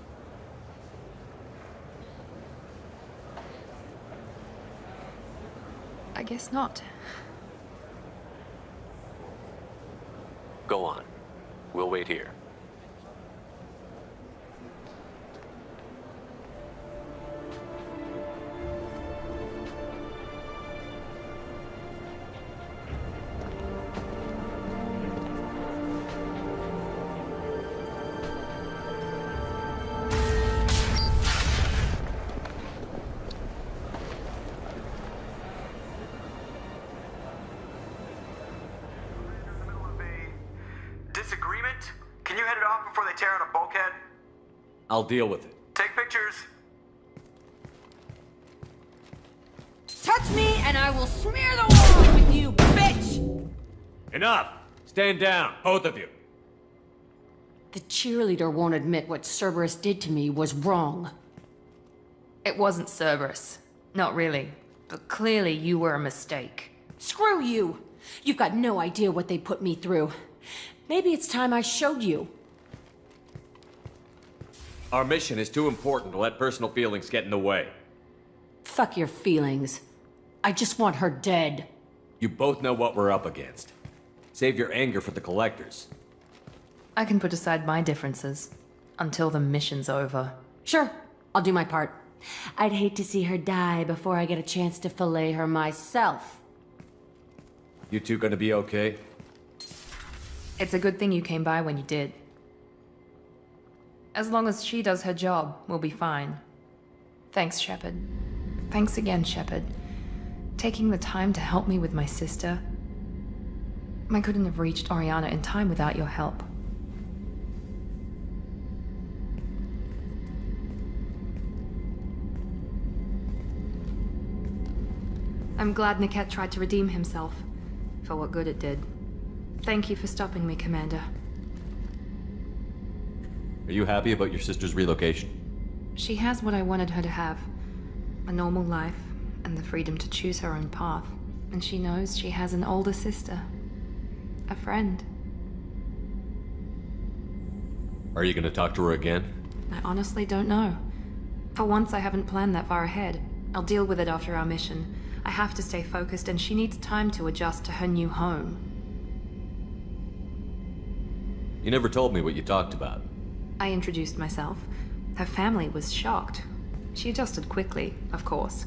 I guess not. Go on. We'll wait here. Can you head it off before they tear out a bulkhead? I'll deal with it. Take pictures. Touch me and I will smear the walls with you, bitch! Enough! Stand down, both of you. The cheerleader won't admit what Cerberus did to me was wrong. It wasn't Cerberus. Not really. But clearly you were a mistake. Screw you! You've got no idea what they put me through. Maybe it's time I showed you. Our mission is too important to let personal feelings get in the way. Fuck your feelings. I just want her dead. You both know what we're up against. Save your anger for the collectors. I can put aside my differences until the mission's over. Sure, I'll do my part. I'd hate to see her die before I get a chance to fillet her myself. You two gonna be okay? It's a good thing you came by when you did. As long as she does her job, we'll be fine. Thanks, Shepard. Thanks again, Shepard. Taking the time to help me with my sister. I couldn't have reached Oriana in time without your help. I'm glad Niket tried to redeem himself, for what good it did. Thank you for stopping me, Commander. Are you happy about your sister's relocation? She has what I wanted her to have. A normal life, and the freedom to choose her own path. And she knows she has an older sister. A friend. Are you gonna talk to her again? I honestly don't know. For once, I haven't planned that far ahead. I'll deal with it after our mission. I have to stay focused, and she needs time to adjust to her new home. You never told me what you talked about. I introduced myself. Her family was shocked. She adjusted quickly, of course.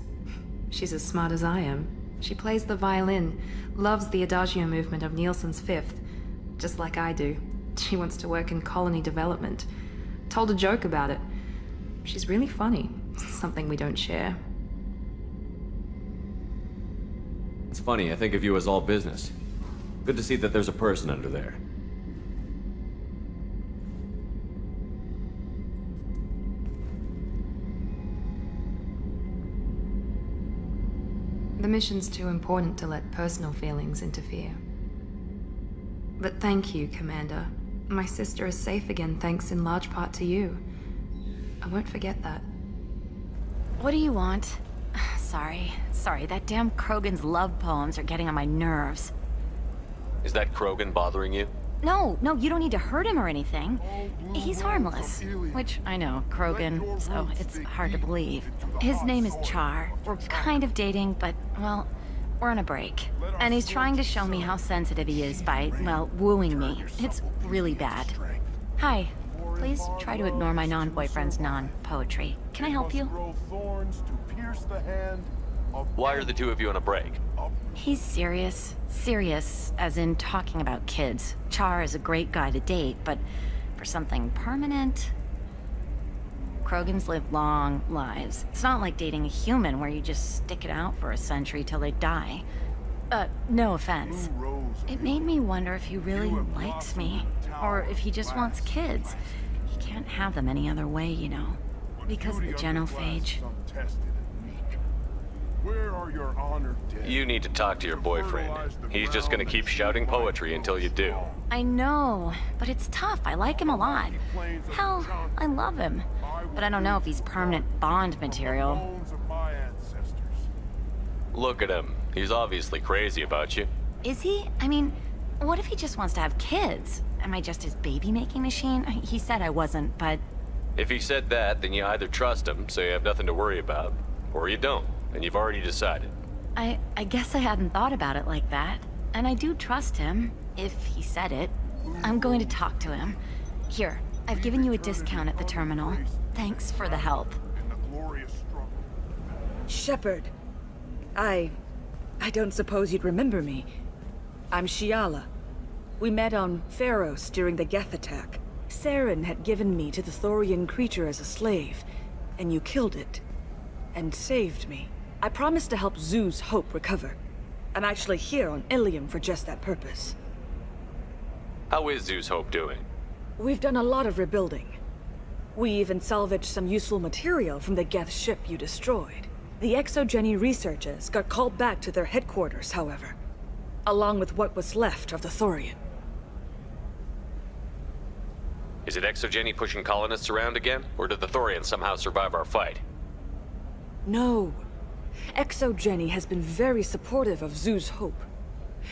She's as smart as I am. She plays the violin, loves the adagio movement of Nielsen's Fifth, just like I do. She wants to work in colony development. Told a joke about it. She's really funny, something we don't share. It's funny, I think of you as all business. Good to see that there's a person under there. The mission's too important to let personal feelings interfere. But thank you, Commander. My sister is safe again thanks in large part to you. I won't forget that. What do you want? Sorry, that damn Krogan's love poems are getting on my nerves. Is that Krogan bothering you? No, you don't need to hurt him or anything. He's harmless. Which, I know, Krogan, so it's hard to believe. His name is Char. We're kind of dating, but, well, we're on a break. And he's trying to show me how sensitive he is by, well, wooing me. It's really bad. Hi. Please try to ignore my non-boyfriend's non-poetry. Can I help you? Why are the two of you on a break? He's serious. Serious, as in talking about kids. Char is a great guy to date, but for something permanent... Krogans live long lives. It's not like dating a human where you just stick it out for a century till they die. No offense. It made me wonder if he really likes me, or if he just wants kids. He can't have them any other way, you know. Because of the genophage. Where are your honored dead? You need to talk to your boyfriend. He's just gonna keep shouting poetry until you do. I know, but it's tough. I like him a lot. Hell, I love him. But I don't know if he's permanent Bond material. Look at him. He's obviously crazy about you. Is he? I mean, what if he just wants to have kids? Am I just his baby-making machine? He said I wasn't, but... If he said that, then you either trust him, so you have nothing to worry about, or you don't, and you've already decided. I guess I hadn't thought about it like that. And I do trust him, if he said it. I'm going to talk to him. Here, I've given you a discount at the terminal. Thanks for the help. Shepard. I don't suppose you'd remember me. I'm Shiala. We met on Pharos during the Geth attack. Saren had given me to the Thorian creature as a slave, and you killed it. And saved me. I promised to help Zoo's Hope recover. I'm actually here on Ilium for just that purpose. How is Zoo's Hope doing? We've done a lot of rebuilding. We even salvaged some useful material from the Geth ship you destroyed. The Exogeny researchers got called back to their headquarters, however, along with what was left of the Thorian. Is it Exogeny pushing colonists around again? Or did the Thorians somehow survive our fight? No. Exogeny has been very supportive of Zoo's hope.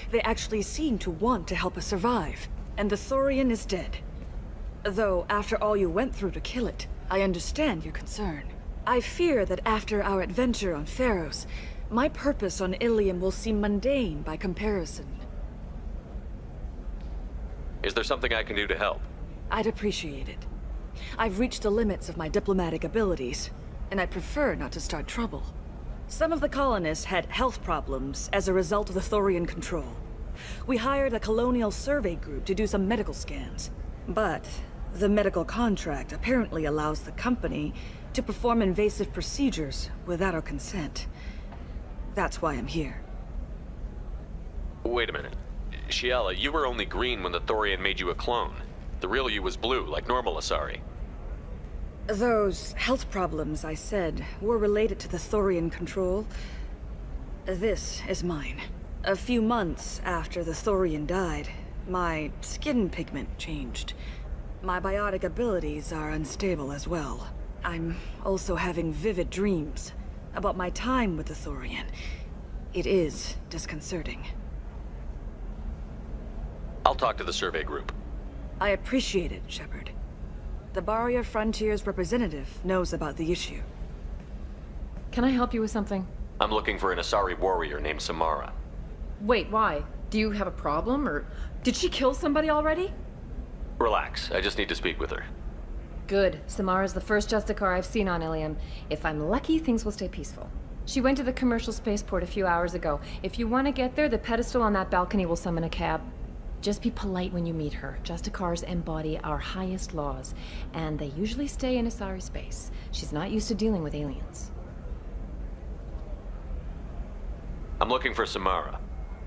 They actually seem to want to help us survive, and the Thorian is dead. Though, after all you went through to kill it, I understand your concern. I fear that after our adventure on Pharos, my purpose on Ilium will seem mundane by comparison. Is there something I can do to help? I'd appreciate it. I've reached the limits of my diplomatic abilities, and I prefer not to start trouble. Some of the colonists had health problems as a result of the Thorian control. We hired a colonial survey group to do some medical scans. But the medical contract apparently allows the company to perform invasive procedures without our consent. That's why I'm here. Wait a minute. Shiala, you were only green when the Thorian made you a clone. The real you was blue, like normal Asari. Those health problems I said were related to the Thorian control. This is mine. A few months after the Thorian died, my skin pigment changed. My biotic abilities are unstable as well. I'm also having vivid dreams about my time with the Thorian. It is disconcerting. I'll talk to the survey group. I appreciate it, Shepard. The Barrier Frontier's representative knows about the issue. Can I help you with something? I'm looking for an Asari warrior named Samara. Wait, why? Do you have a problem, or did she kill somebody already? Relax, I just need to speak with her. Good. Samara's the first Justicar I've seen on Ilium. If I'm lucky, things will stay peaceful. She went to the commercial spaceport a few hours ago. If you want to get there, the pedestal on that balcony will summon a cab. Just be polite when you meet her. Justicars embody our highest laws, and they usually stay in Asari space. She's not used to dealing with aliens. I'm looking for Samara.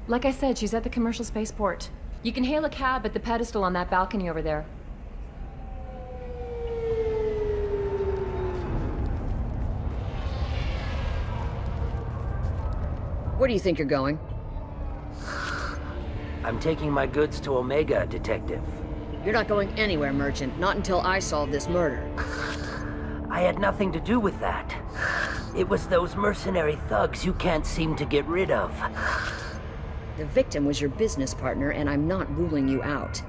Like I said, she's at the commercial spaceport. You can hail a cab at the pedestal on that balcony over there. Where do you think you're going? I'm taking my goods to Omega, Detective. You're not going anywhere, Merchant. Not until I solve this murder. I had nothing to do with that. It was those mercenary thugs you can't seem to get rid of. The victim was your business partner, and I'm not ruling you out.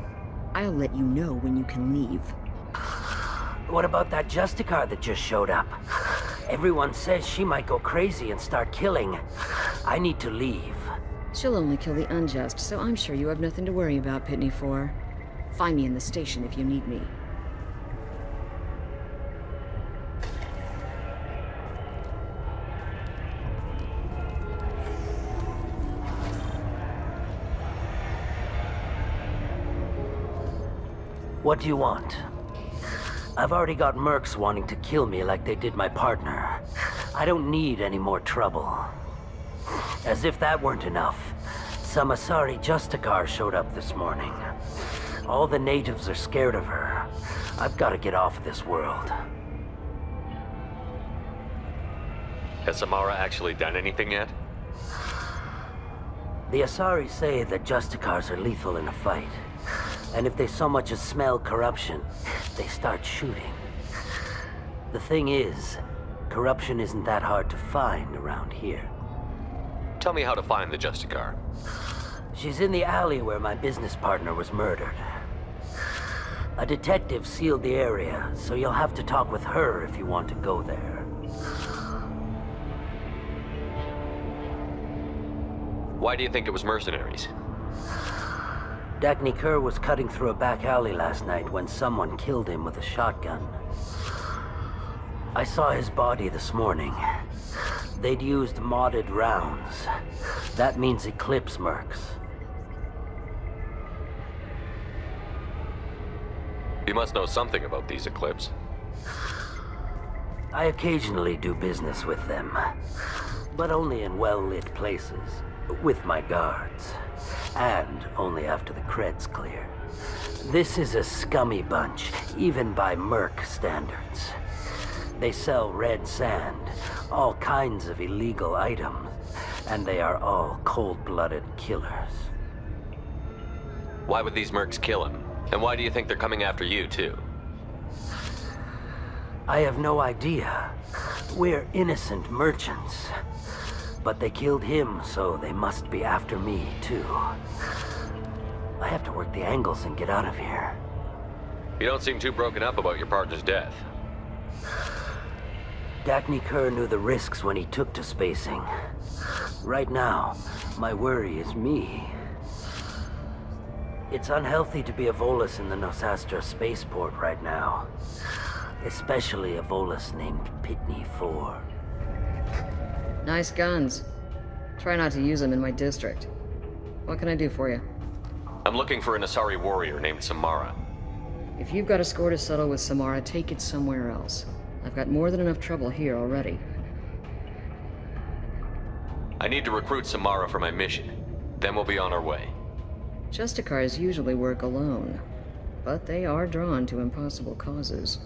I'll let you know when you can leave. What about that Justicar that just showed up? Everyone says she might go crazy and start killing. I need to leave. She'll only kill the unjust, so I'm sure you have nothing to worry about, Pitney 4. Find me in the station if you need me. What do you want? I've already got mercs wanting to kill me like they did my partner. I don't need any more trouble. As if that weren't enough, some Asari Justicar showed up this morning. All the natives are scared of her. I've got to get off of this world. Has Samara actually done anything yet? The Asari say that Justicars are lethal in a fight. And if they so much as smell corruption, they start shooting. The thing is, corruption isn't that hard to find around here. Tell me how to find the Justicar. She's in the alley where my business partner was murdered. A detective sealed the area, so you'll have to talk with her if you want to go there. Why do you think it was mercenaries? Dagny Kerr was cutting through a back alley last night when someone killed him with a shotgun. I saw his body this morning. They'd used modded rounds. That means Eclipse mercs. You must know something about these Eclipse. I occasionally do business with them, but only in well-lit places, with my guards. And only after the creds clear. This is a scummy bunch, even by Merc standards. They sell red sand, all kinds of illegal items, and they are all cold-blooded killers. Why would these mercs kill him? And why do you think they're coming after you, too? I have no idea. We're innocent merchants. But they killed him, so they must be after me, too. I have to work the angles and get out of here. You don't seem too broken up about your partner's death. Dacne Kerr knew the risks when he took to spacing. Right now, my worry is me. It's unhealthy to be a Volus in the Nosastra spaceport right now. Especially a Volus named Pitney 4. Nice guns. Try not to use them in my district. What can I do for you? I'm looking for an Asari warrior named Samara. If you've got a score to settle with Samara, take it somewhere else. I've got more than enough trouble here already. I need to recruit Samara for my mission. Then we'll be on our way. Justicars usually work alone, but they are drawn to impossible causes.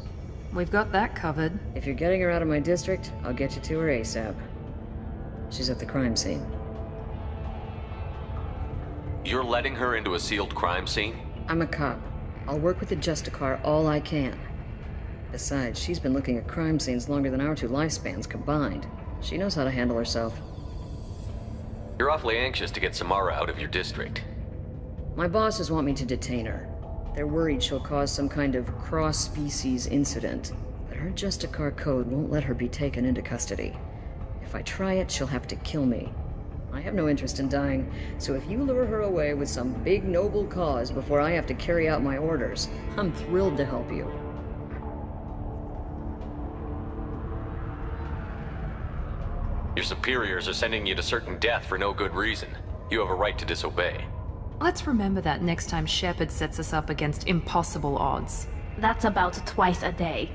We've got that covered. If you're getting her out of my district, I'll get you to her ASAP. She's at the crime scene. You're letting her into a sealed crime scene? I'm a cop. I'll work with the Justicar all I can. Besides, she's been looking at crime scenes longer than our 2 lifespans combined. She knows how to handle herself. You're awfully anxious to get Samara out of your district. My bosses want me to detain her. They're worried she'll cause some kind of cross-species incident, but her Justicar code won't let her be taken into custody. If I try it, she'll have to kill me. I have no interest in dying, so if you lure her away with some big noble cause before I have to carry out my orders, I'm thrilled to help you. Your superiors are sending you to certain death for no good reason. You have a right to disobey. Let's remember that next time Shepard sets us up against impossible odds. That's about twice a day.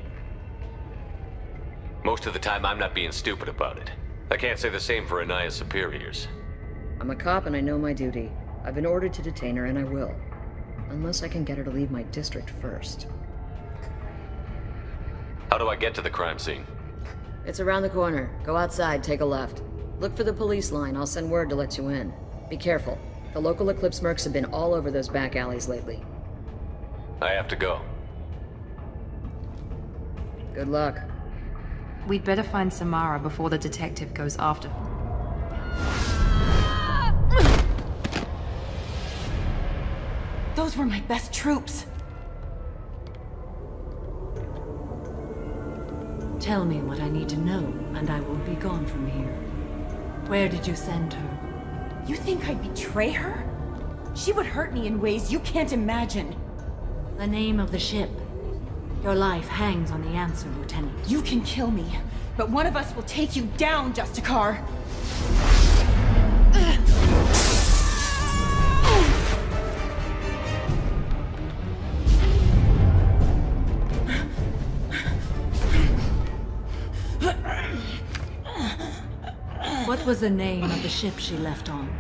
Most of the time, I'm not being stupid about it. I can't say the same for Anaya's superiors. I'm a cop and I know my duty. I've been ordered to detain her and I will. Unless I can get her to leave my district first. How do I get to the crime scene? It's around the corner. Go outside, take a left. Look for the police line. I'll send word to let you in. Be careful. The local Eclipse mercs have been all over those back alleys lately. I have to go. Good luck. We'd better find Samara before the detective goes after her. Those were my best troops. Tell me what I need to know, and I will be gone from here. Where did you send her? You think I'd betray her? She would hurt me in ways you can't imagine. The name of the ship. Your life hangs on the answer, Lieutenant. You can kill me, but one of us will take you down, Justicar. What was the name of the ship she left on?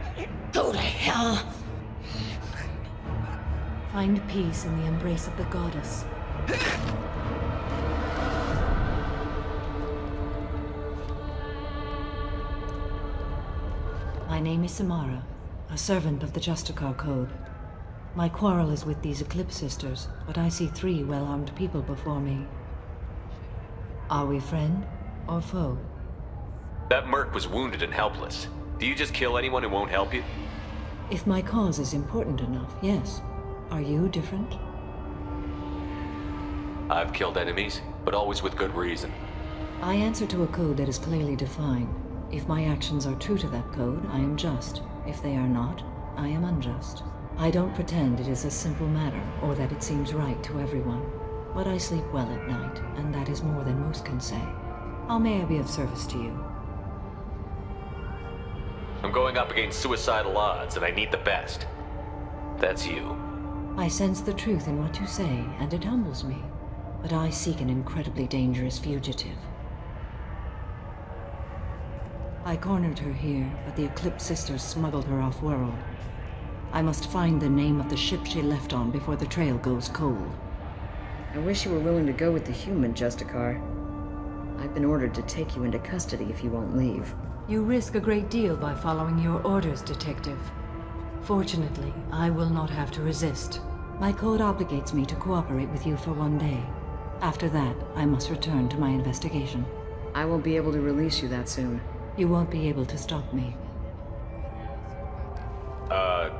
Go to hell! Find peace in the embrace of the goddess. My name is Samara, a servant of the Justicar Code. My quarrel is with these Eclipse Sisters, but I see 3 well-armed people before me. Are we friend or foe? That merc was wounded and helpless. Do you just kill anyone who won't help you? If my cause is important enough, yes. Are you different? I've killed enemies, but always with good reason. I answer to a code that is clearly defined. If my actions are true to that code, I am just. If they are not, I am unjust. I don't pretend it is a simple matter, or that it seems right to everyone. But I sleep well at night, and that is more than most can say. How may I be of service to you? I'm going up against suicidal odds, and I need the best. That's you. I sense the truth in what you say, and it humbles me. But I seek an incredibly dangerous fugitive. I cornered her here, but the Eclipse Sisters smuggled her off-world. I must find the name of the ship she left on before the trail goes cold. I wish you were willing to go with the human, Justicar. I've been ordered to take you into custody if you won't leave. You risk a great deal by following your orders, Detective. Fortunately, I will not have to resist. My code obligates me to cooperate with you for 1 day. After that, I must return to my investigation. I won't be able to release you that soon. You won't be able to stop me.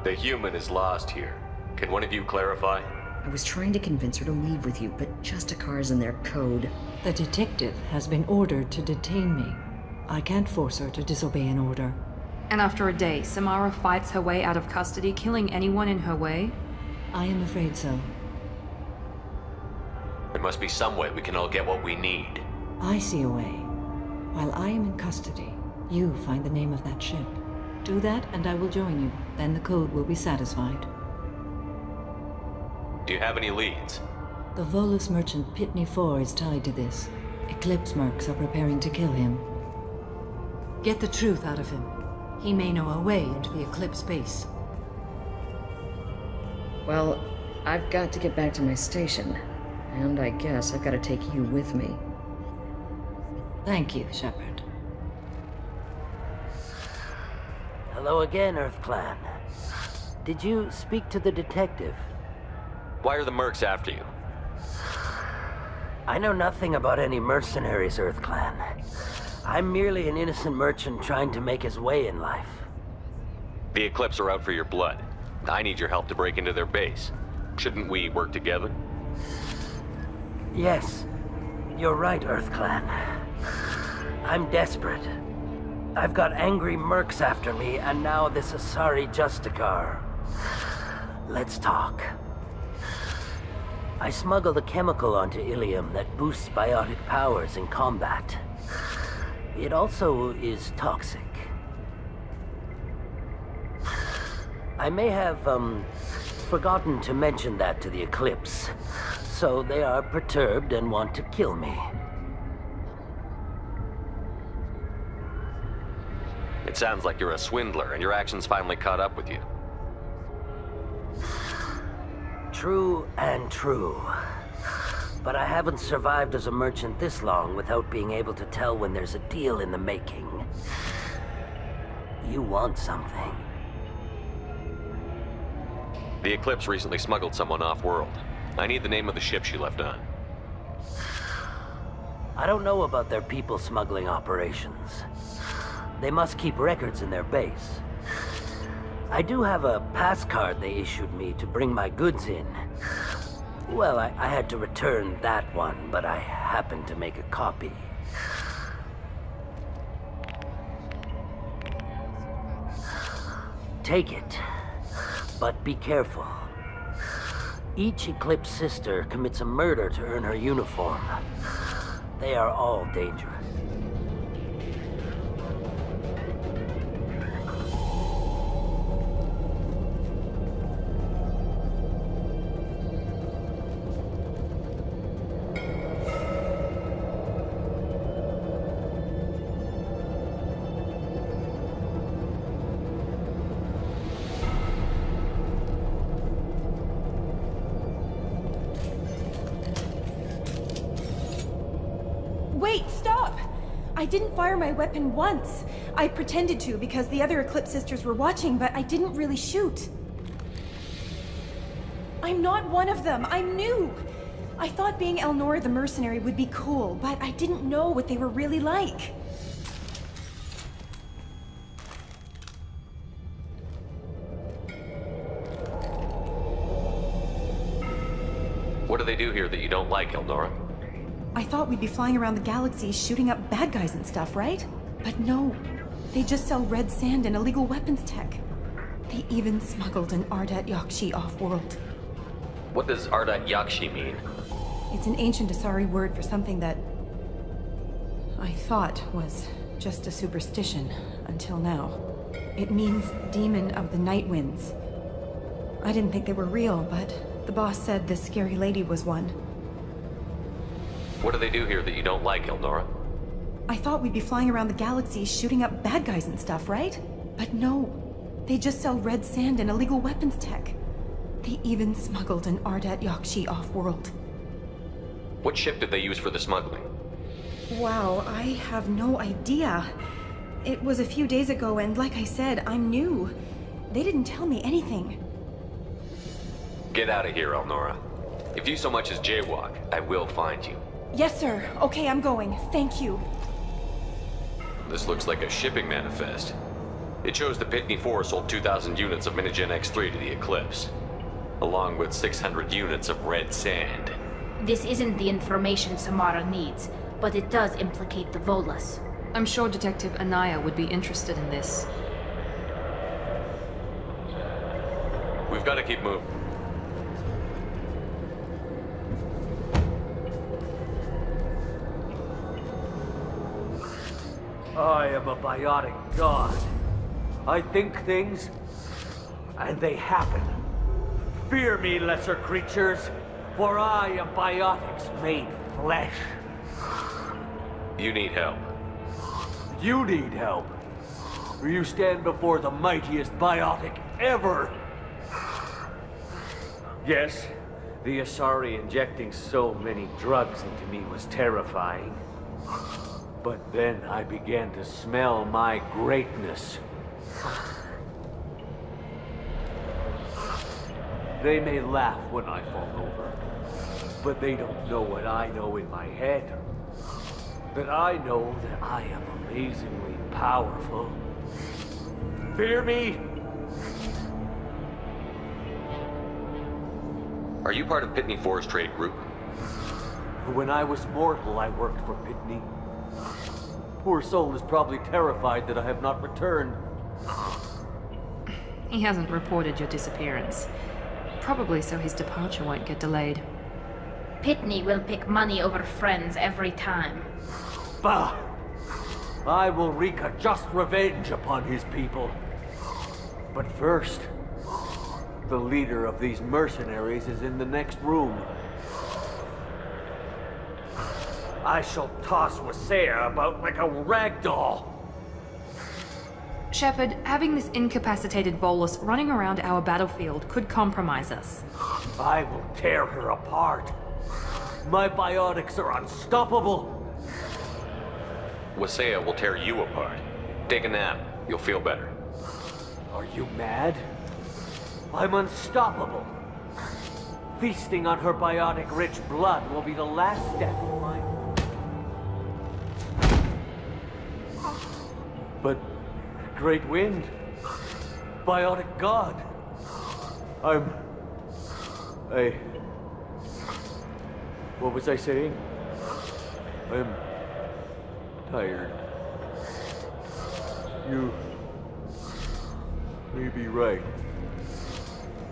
The human is lost here. Can one of you clarify? I was trying to convince her to leave with you, but Justicar's in their code. The detective has been ordered to detain me. I can't force her to disobey an order. And after a day, Samara fights her way out of custody, killing anyone in her way? I am afraid so. There must be some way we can all get what we need. I see a way. While I am in custody, you find the name of that ship. Do that and I will join you. Then the code will be satisfied. Do you have any leads? The Volus merchant Pitney 4 is tied to this. Eclipse mercs are preparing to kill him. Get the truth out of him. He may know a way into the Eclipse base. Well, I've got to get back to my station. And I guess I've got to take you with me. Thank you, Shepard. Hello again, Earth Clan. Did you speak to the detective? Why are the mercs after you? I know nothing about any mercenaries, Earth Clan. I'm merely an innocent merchant trying to make his way in life. The Eclipse are out for your blood. I need your help to break into their base. Shouldn't we work together? Yes, you're right, Earth Clan. I'm desperate. I've got angry mercs after me, and now this Asari Justicar. Let's talk. I smuggled a chemical onto Ilium that boosts biotic powers in combat. It also is toxic. I may have, forgotten to mention that to the Eclipse, so they are perturbed and want to kill me. It sounds like you're a swindler, and your actions finally caught up with you. True and true. But I haven't survived as a merchant this long without being able to tell when there's a deal in the making. You want something. The Eclipse recently smuggled someone off-world. I need the name of the ship she left on. I don't know about their people smuggling operations. They must keep records in their base. I do have a pass card they issued me to bring my goods in. Well, I had to return that one, but I happened to make a copy. Take it, but be careful. Each Eclipse sister commits a murder to earn her uniform. They are all dangerous. Wait, stop! I didn't fire my weapon once. I pretended to because the other Eclipse sisters were watching, but I didn't really shoot. I'm not one of them. I'm new. I thought being Elnora the mercenary would be cool, but I didn't know what they were really like. What do they do here that you don't like, Elnora? I thought we'd be flying around the galaxy shooting up bad guys and stuff, right? But no. They just sell red sand and illegal weapons tech. They even smuggled an Ardat Yakshi off-world. What does Ardat Yakshi mean? It's an ancient Asari word for something that I thought was just a superstition until now. It means demon of the night winds. I didn't think they were real, but the boss said this scary lady was one. What do they do here that you don't like, Elnora? I thought we'd be flying around the galaxy shooting up bad guys and stuff, right? But no. They They just sell red sand and illegal weapons tech. They even smuggled an Ardat Yakshi off-world. What ship did they use for the smuggling? Wow, I have no idea. It was a few days ago, and like I said, I'm new. They didn't tell me anything. Get out of here, Elnora. If you so much as jaywalk, I will find you. Yes, sir. Okay, I'm going. Thank you. This looks like a shipping manifest. It shows the Pitney 4 sold 2,000 units of Minigen X3 to the Eclipse, along with 600 units of red sand. This isn't the information Samara needs, but it does implicate the Volas. I'm sure Detective Anaya would be interested in this. We've got to keep moving. I am a biotic god. I think things, and they happen. Fear me, lesser creatures, for I am biotics made flesh. You need help. You need help. For you stand before the mightiest biotic ever. Yes, the Asari injecting so many drugs into me was terrifying. But then I began to smell my greatness. They may laugh when I fall over, but they don't know what I know in my head. That I know that I am amazingly powerful. Fear me? Are you part of Pitney 4's trade group? When I was mortal, I worked for Pitney. Poor soul is probably terrified that I have not returned. He hasn't reported your disappearance. Probably so his departure won't get delayed. Pitney will pick money over friends every time. Bah! I will wreak a just revenge upon his people. But first, the leader of these mercenaries is in the next room. I shall toss Wasea about like a rag doll. Shepard, having this incapacitated Volus running around our battlefield could compromise us. I will tear her apart. My biotics are unstoppable. Wasea will tear you apart. Take a nap. You'll feel better. Are you mad? I'm unstoppable. Feasting on her biotic-rich blood will be the last step of mine. But, Great Wind, biotic god, what was I saying? I'm tired. You may be right.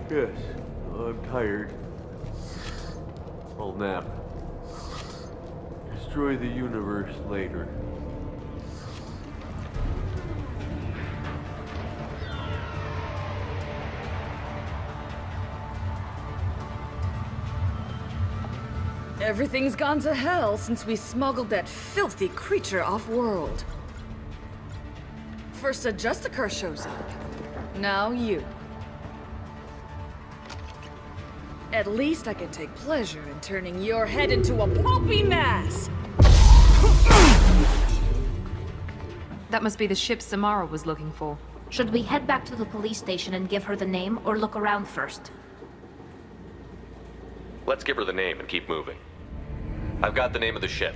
Yes, I'm tired. I'll nap. Destroy the universe later. Everything's gone to hell since we smuggled that filthy creature off-world. First a Justicar shows up. Now you. At least I can take pleasure in turning your head into a pulpy mass! That must be the ship Samara was looking for. Should we head back to the police station and give her the name, or look around first? Let's give her the name and keep moving. I've got the name of the ship.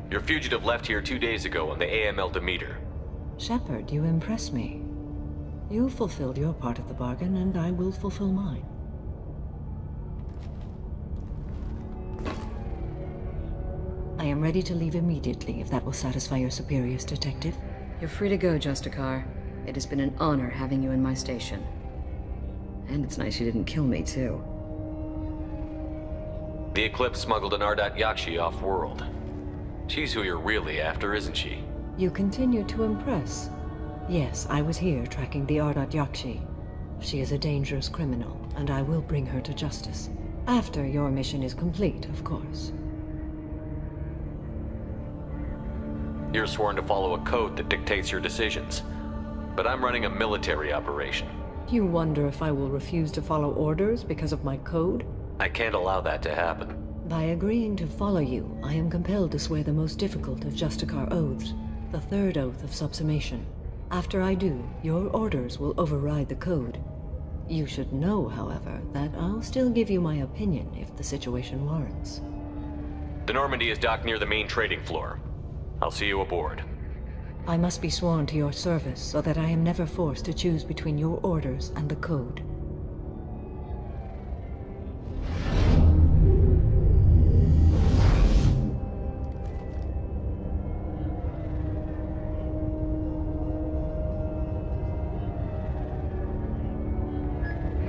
Your fugitive left here 2 days ago on the AML Demeter. Shepard, you impress me. You fulfilled your part of the bargain, and I will fulfill mine. I am ready to leave immediately, if that will satisfy your superiors, Detective. You're free to go, Justicar. It has been an honor having you in my station. And it's nice you didn't kill me, too. The Eclipse smuggled an Ardat Yakshi off-world. She's who you're really after, isn't she? You continue to impress. Yes, I was here tracking the Ardat Yakshi. She is a dangerous criminal, and I will bring her to justice. After your mission is complete, of course. You're sworn to follow a code that dictates your decisions. But I'm running a military operation. You wonder if I will refuse to follow orders because of my code? I can't allow that to happen. By agreeing to follow you, I am compelled to swear the most difficult of Justicar oaths, the third oath of subsumation. After I do, your orders will override the code. You should know, however, that I'll still give you my opinion if the situation warrants. The Normandy is docked near the main trading floor. I'll see you aboard. I must be sworn to your service so that I am never forced to choose between your orders and the code.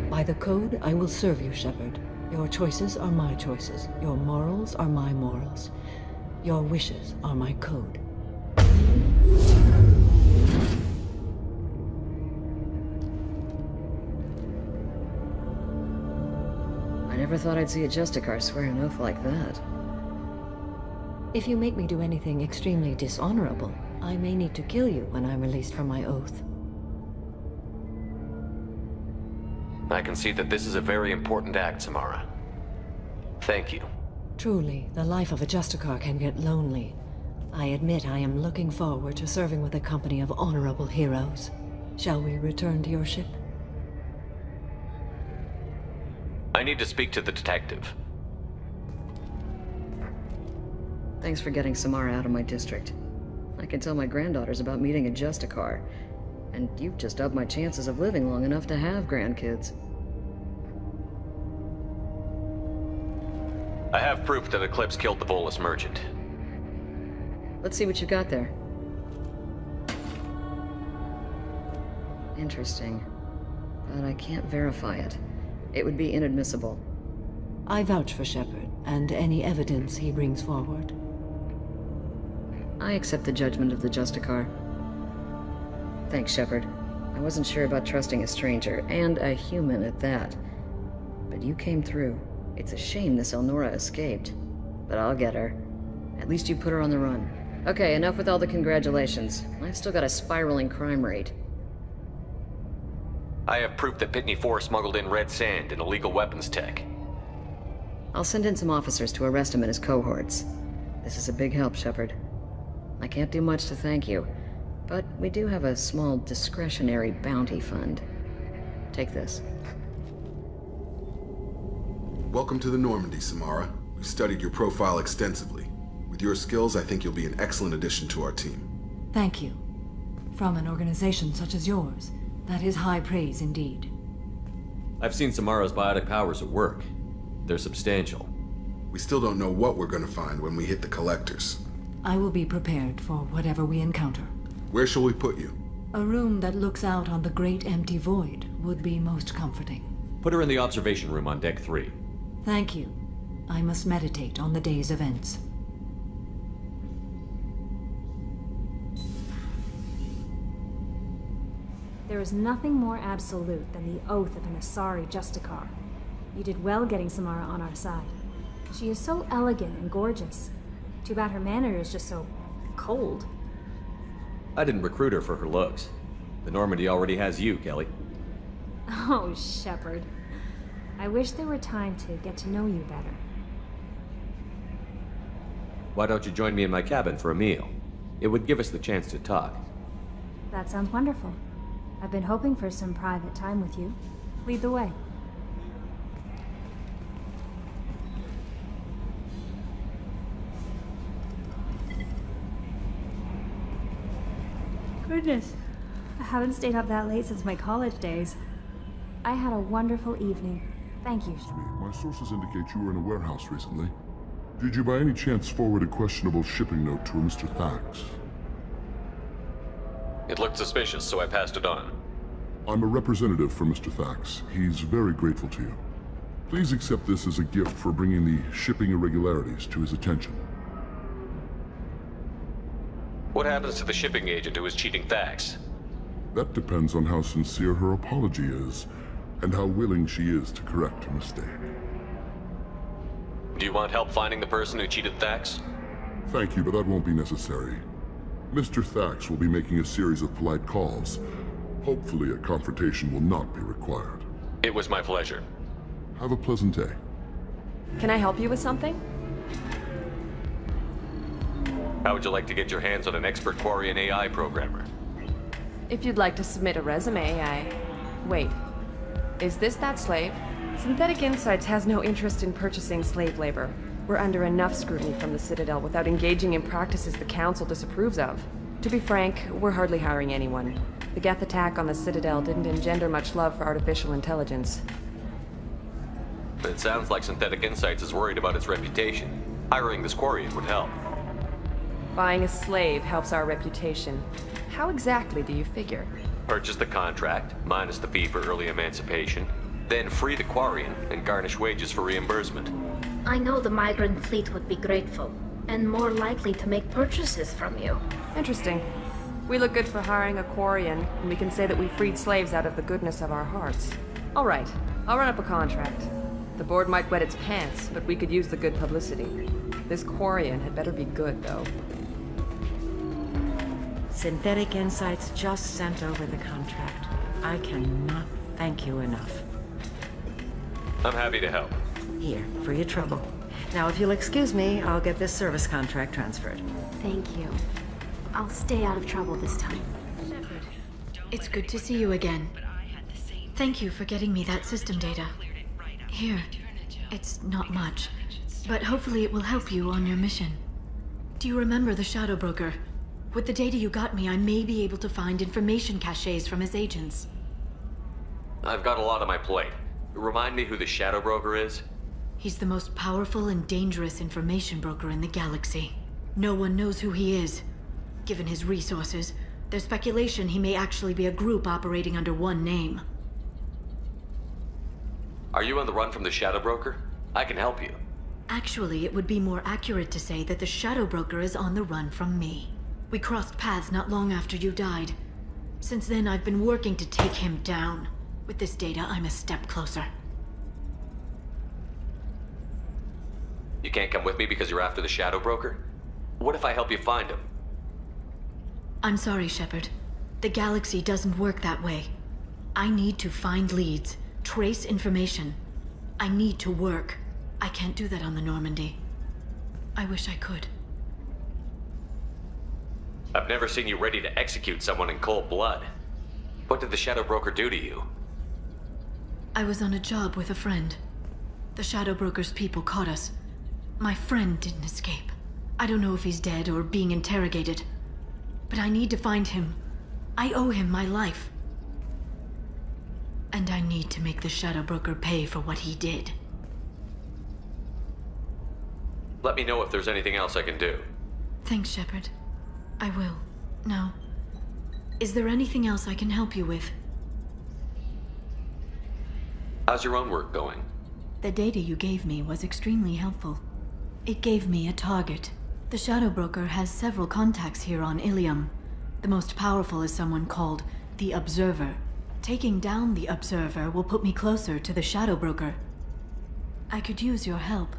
By the code, I will serve you, Shepard. Your choices are my choices. Your morals are my morals. Your wishes are my code. I never thought I'd see a Justicar swear an oath like that. If you make me do anything extremely dishonorable, I may need to kill you when I'm released from my oath. I can see that this is a very important act, Samara. Thank you. Truly, the life of a Justicar can get lonely. I admit I am looking forward to serving with a company of honorable heroes. Shall we return to your ship? I need to speak to the detective. Thanks for getting Samara out of my district. I can tell my granddaughters about meeting a Justicar. And you've just upped my chances of living long enough to have grandkids. I have proof that Eclipse killed the Volus merchant. Let's see what you got there. Interesting. But I can't verify it. It would be inadmissible. I vouch for Shepard, and any evidence he brings forward. I accept the judgment of the Justicar. Thanks, Shepard. I wasn't sure about trusting a stranger, and a human at that. But you came through. It's a shame this Elnora escaped. But I'll get her. At least you put her on the run. Okay, enough with all the congratulations. I've still got a spiraling crime rate. I have proof that Pitney 4 smuggled in red sand and illegal weapons tech. I'll send in some officers to arrest him and his cohorts. This is a big help, Shepard. I can't do much to thank you. But we do have a small discretionary bounty fund. Take this. Welcome to the Normandy, Samara. We've studied your profile extensively. With your skills, I think you'll be an excellent addition to our team. Thank you. From an organization such as yours, that is high praise indeed. I've seen Samara's biotic powers at work. They're substantial. We still don't know what we're going to find when we hit the collectors. I will be prepared for whatever we encounter. Where shall we put you? A room that looks out on the great empty void would be most comforting. Put her in the observation room on deck 3. Thank you. I must meditate on the day's events. There is nothing more absolute than the oath of an Asari Justicar. You did well getting Samara on our side. She is so elegant and gorgeous. Too bad her manner is just so cold. I didn't recruit her for her looks. The Normandy already has you, Kelly. Oh, Shepard. I wish there were time to get to know you better. Why don't you join me in my cabin for a meal? It would give us the chance to talk. That sounds wonderful. I've been hoping for some private time with you. Lead the way. Goodness, I haven't stayed up that late since my college days. I had a wonderful evening. Thank you. My sources indicate you were in a warehouse recently. Did you by any chance forward a questionable shipping note to a Mr. Thax? It looked suspicious, so I passed it on. I'm a representative for Mr. Thax. He's very grateful to you. Please accept this as a gift for bringing the shipping irregularities to his attention. What happens to the shipping agent who is cheating Thax? That depends on how sincere her apology is, and how willing she is to correct her mistake. Do you want help finding the person who cheated Thax? Thank you, but that won't be necessary. Mr. Thax will be making a series of polite calls, Hopefully a confrontation will not be required. It was my pleasure. Have a pleasant day. Can I help you with something? How would you like to get your hands on an expert Quarian AI programmer? If you'd like to submit a resume, Wait. Is this that slave? Synthetic Insights has no interest in purchasing slave labor. We're under enough scrutiny from the Citadel without engaging in practices the Council disapproves of. To be frank, we're hardly hiring anyone. The Geth attack on the Citadel didn't engender much love for artificial intelligence. It sounds like Synthetic Insights is worried about its reputation. Hiring this Quarian would help. Buying a slave helps our reputation. How exactly do you figure? Purchase the contract, minus the fee for early emancipation, then free the Quarian and garnish wages for reimbursement. I know the migrant fleet would be grateful, and more likely to make purchases from you. Interesting. We look good for hiring a Quarian, and we can say that we freed slaves out of the goodness of our hearts. All right, I'll run up a contract. The board might wet its pants, but we could use the good publicity. This Quarian had better be good, though. Synthetic Insights just sent over the contract. I cannot thank you enough. I'm happy to help. Here, for your trouble. Now, if you'll excuse me, I'll get this service contract transferred. Thank you. I'll stay out of trouble this time. Shepard, it's good to see you again. Thank you for getting me that system data. Here, it's not much, but hopefully it will help you on your mission. Do you remember the Shadow Broker? With the data you got me, I may be able to find information caches from his agents. I've got a lot on my plate. Remind me who the Shadow Broker is? He's the most powerful and dangerous information broker in the galaxy. No one knows who he is. Given his resources, there's speculation he may actually be a group operating under one name. Are you on the run from the Shadow Broker? I can help you. Actually, it would be more accurate to say that the Shadow Broker is on the run from me. We crossed paths not long after you died. Since then, I've been working to take him down. With this data, I'm a step closer. You can't come with me because you're after the Shadow Broker? What if I help you find him? I'm sorry, Shepard. The galaxy doesn't work that way. I need to find leads, trace information. I need to work. I can't do that on the Normandy. I wish I could. I've never seen you ready to execute someone in cold blood. What did the Shadow Broker do to you? I was on a job with a friend. The Shadow Broker's people caught us. My friend didn't escape. I don't know if he's dead or being interrogated. But I need to find him. I owe him my life. And I need to make the Shadow Broker pay for what he did. Let me know if there's anything else I can do. Thanks, Shepard. I will. Now, is there anything else I can help you with? How's your own work going? The data you gave me was extremely helpful. It gave me a target. The Shadow Broker has several contacts here on Ilium. The most powerful is someone called the Observer. Taking down the Observer will put me closer to the Shadow Broker. I could use your help.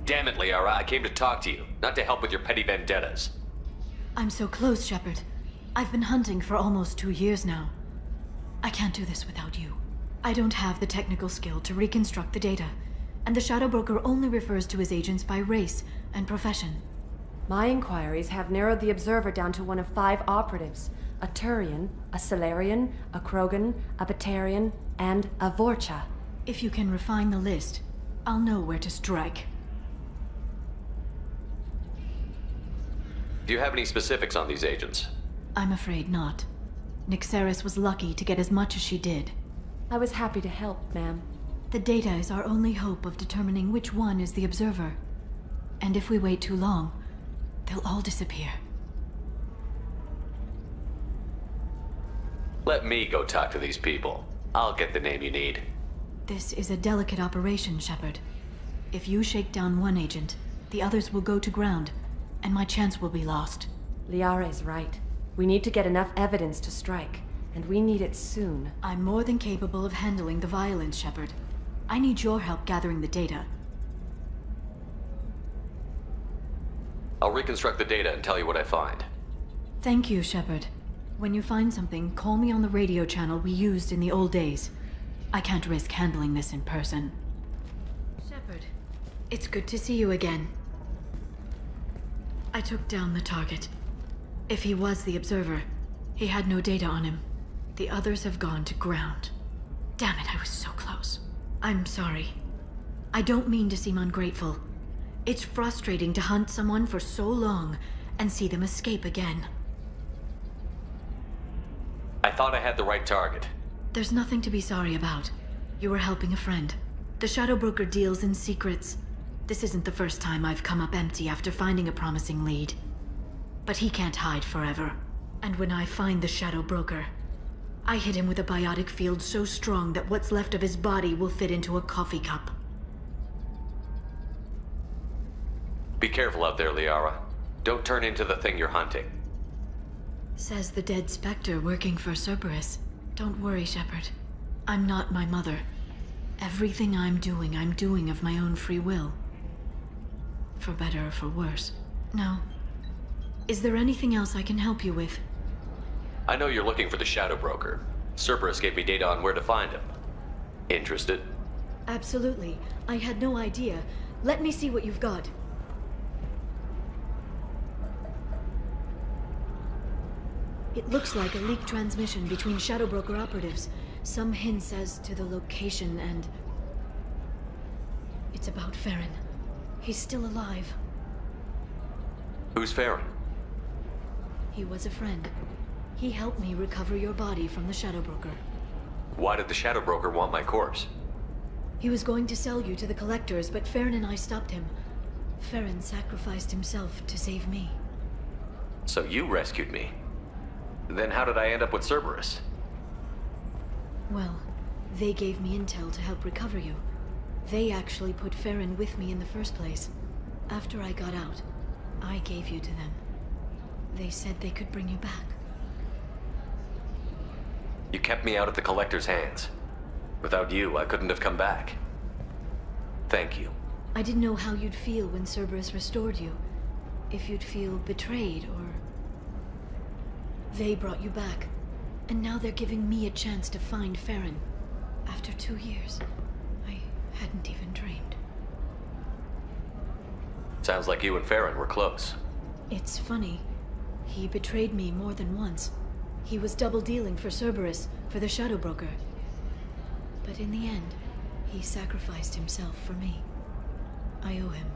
Damn it, Liara, I came to talk to you, not to help with your petty vendettas. I'm so close, Shepard. I've been hunting for almost 2 years now. I can't do this without you. I don't have the technical skill to reconstruct the data, and the Shadow Broker only refers to his agents by race and profession. My inquiries have narrowed the Observer down to one of 5 operatives. A Turian, a Solarian, a Krogan, a Batarian, and a Vorcha. If you can refine the list, I'll know where to strike. Do you have any specifics on these agents? I'm afraid not. Nyxeris was lucky to get as much as she did. I was happy to help, ma'am. The data is our only hope of determining which one is the Observer. And if we wait too long, they'll all disappear. Let me go talk to these people. I'll get the name you need. This is a delicate operation, Shepard. If you shake down one agent, the others will go to ground, and my chance will be lost. Liara is right. We need to get enough evidence to strike, and we need it soon. I'm more than capable of handling the violence, Shepard. I need your help gathering the data. I'll reconstruct the data and tell you what I find. Thank you, Shepard. When you find something, call me on the radio channel we used in the old days. I can't risk handling this in person. Shepard, it's good to see you again. I took down the target. If he was the observer, he had no data on him. The others have gone to ground. Damn it, I was so close. I'm sorry. I don't mean to seem ungrateful. It's frustrating to hunt someone for so long and see them escape again. I thought I had the right target. There's nothing to be sorry about. You were helping a friend. The Shadow Broker deals in secrets. This isn't the first time I've come up empty after finding a promising lead. But he can't hide forever. And when I find the Shadow Broker, I hit him with a biotic field so strong that what's left of his body will fit into a coffee cup. Be careful out there, Liara. Don't turn into the thing you're hunting. Says the dead Spectre working for Cerberus. Don't worry, Shepard. I'm not my mother. Everything I'm doing of my own free will. For better or for worse. Now, is there anything else I can help you with? I know you're looking for the Shadow Broker. Cerberus gave me data on where to find him. Interested? Absolutely. I had no idea. Let me see what you've got. It looks like a leaked transmission between Shadow Broker operatives. Some hints as to the location and... It's about Farron. He's still alive. Who's Farron? He was a friend. He helped me recover your body from the Shadow Broker. Why did the Shadow Broker want my corpse? He was going to sell you to the Collectors, but Farron and I stopped him. Farron sacrificed himself to save me. So you rescued me. Then how did I end up with Cerberus? Well, they gave me intel to help recover you. They actually put Farron with me in the first place. After I got out, I gave you to them. They said they could bring you back. You kept me out of the Collector's hands. Without you, I couldn't have come back. Thank you. I didn't know how you'd feel when Cerberus restored you. If you'd feel betrayed or... They brought you back, and now they're giving me a chance to find Farron. After 2 years, I hadn't even dreamed. Sounds like you and Farron were close. It's funny. He betrayed me more than once. He was double dealing for Cerberus, for the Shadow Broker. But in the end, he sacrificed himself for me. I owe him.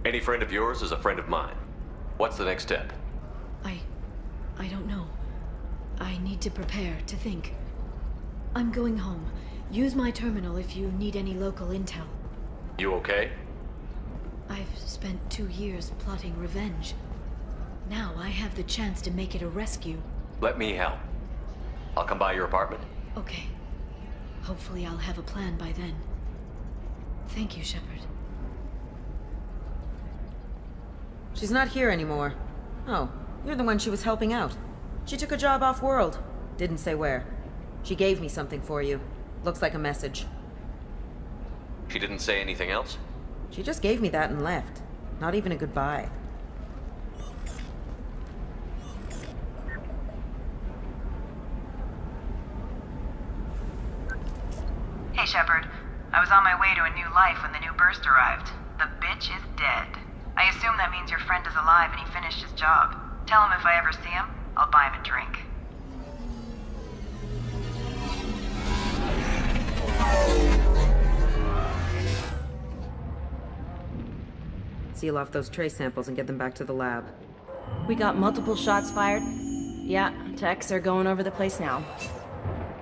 Any friend of yours is a friend of mine. What's the next step? I don't know. I need to prepare, to think. I'm going home. Use my terminal if you need any local intel. You okay? I've spent 2 years plotting revenge. Now I have the chance to make it a rescue. Let me help. I'll come by your apartment. Okay. Hopefully I'll have a plan by then. Thank you, Shepard. She's not here anymore. Oh, you're the one she was helping out. She took a job off-world. Didn't say where. She gave me something for you. Looks like a message. She didn't say anything else? She just gave me that and left. Not even a goodbye. Hey, Shepard. I was on my way to a new life when the new burst arrived. The bitch is dead. I assume that means your friend is alive and he finished his job. Tell him if I ever see him, I'll buy him a drink. Seal off those trace samples and get them back to the lab. We got multiple shots fired. Yeah, techs are going over the place now.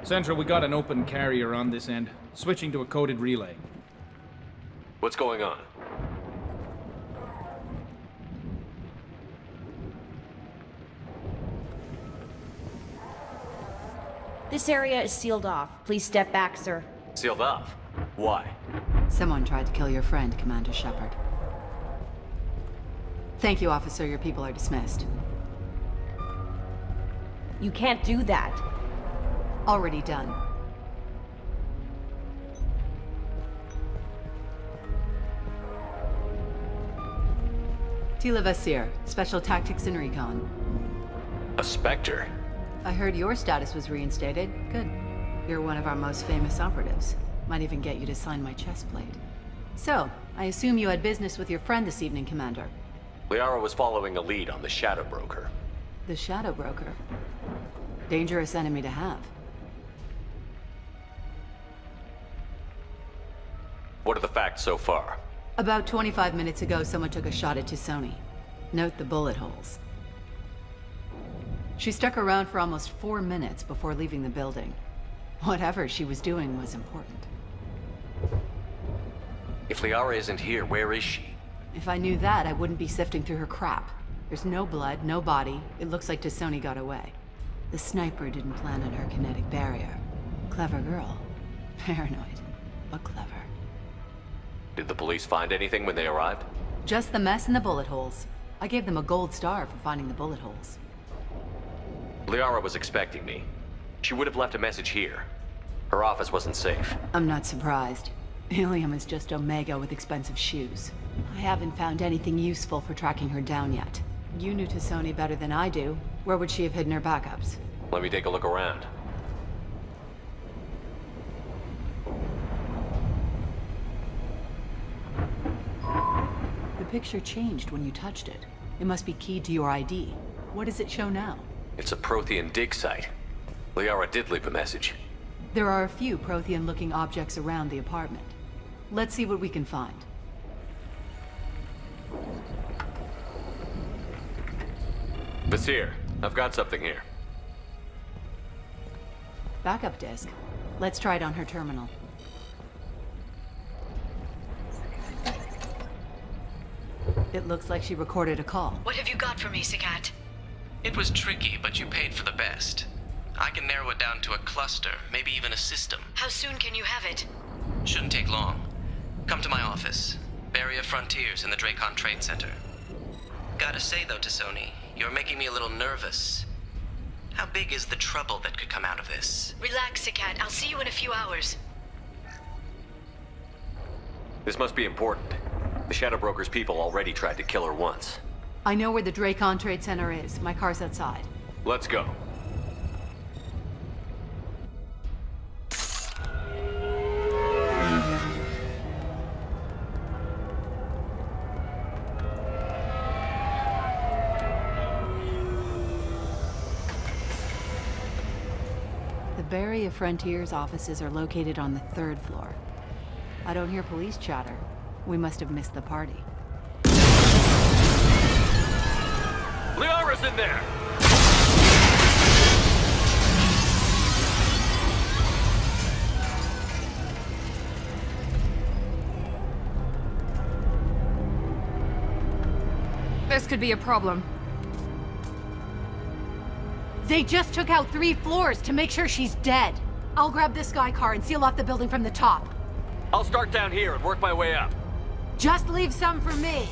Central, we got an open carrier on this end. Switching to a coded relay. What's going on? This area is sealed off. Please step back, sir. Sealed off? Why? Someone tried to kill your friend, Commander Shepard. Thank you, officer. Your people are dismissed. You can't do that. Already done. Tila Vasir, Special Tactics and Recon. A Spectre? I heard your status was reinstated. Good. You're one of our most famous operatives. Might even get you to sign my chest plate. So, I assume you had business with your friend this evening, Commander. Liara was following a lead on the Shadow Broker. The Shadow Broker? Dangerous enemy to have. What are the facts so far? About 25 minutes ago, someone took a shot at Tisoni. Note the bullet holes. She stuck around for almost 4 minutes before leaving the building. Whatever she was doing was important. If Liara isn't here, where is she? If I knew that, I wouldn't be sifting through her crap. There's no blood, no body. It looks like Tisoni got away. The sniper didn't plan on her kinetic barrier. Clever girl. Paranoid, but clever. Did the police find anything when they arrived? Just the mess and the bullet holes. I gave them a gold star for finding the bullet holes. Liara was expecting me. She would have left a message here. Her office wasn't safe. I'm not surprised. Ilium is just Omega with expensive shoes. I haven't found anything useful for tracking her down yet. You knew Tisoni better than I do. Where would she have hidden her backups? Let me take a look around. The picture changed when you touched it. It must be keyed to your ID. What does it show now? It's a Prothean dig site. Liara did leave a message. There are a few Prothean-looking objects around the apartment. Let's see what we can find. Vasir, I've got something here. Backup disk. Let's try it on her terminal. It looks like she recorded a call. What have you got for me, Sakat? It was tricky, but you paid for the best. I can narrow it down to a cluster, maybe even a system. How soon can you have it? Shouldn't take long. Come to my office. Barrier Frontiers in the Dracon Trade Center. Gotta say though, Tisoni, you're making me a little nervous. How big is the trouble that could come out of this? Relax, Sakat. I'll see you in a few hours. This must be important. The Shadow Broker's people already tried to kill her once. I know where the Dracon Trade Center is. My car's outside. Let's go. The Barrier Frontiers offices are located on the 3rd floor. I don't hear police chatter. We must have missed the party. Liara's in there! This could be a problem. They just took out 3 floors to make sure she's dead. I'll grab this Sky car and seal off the building from the top. I'll start down here and work my way up. Just leave some for me.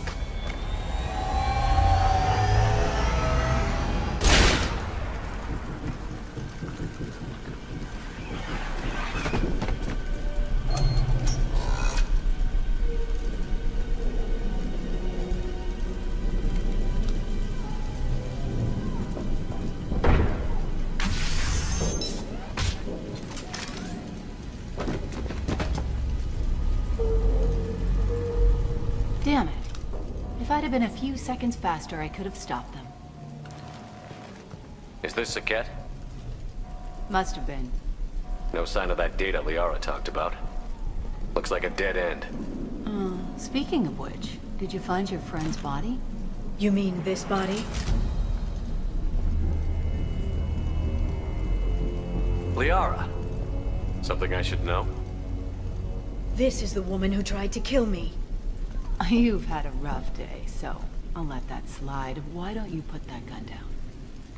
Damn it. If I'd have been a few seconds faster, I could have stopped them. Is this Saket? Must have been. No sign of that data Liara talked about. Looks like a dead end. Speaking of which, did you find your friend's body? You mean this body? Liara. Something I should know? This is the woman who tried to kill me. You've had a rough day, so I'll let that slide. Why don't you put that gun down?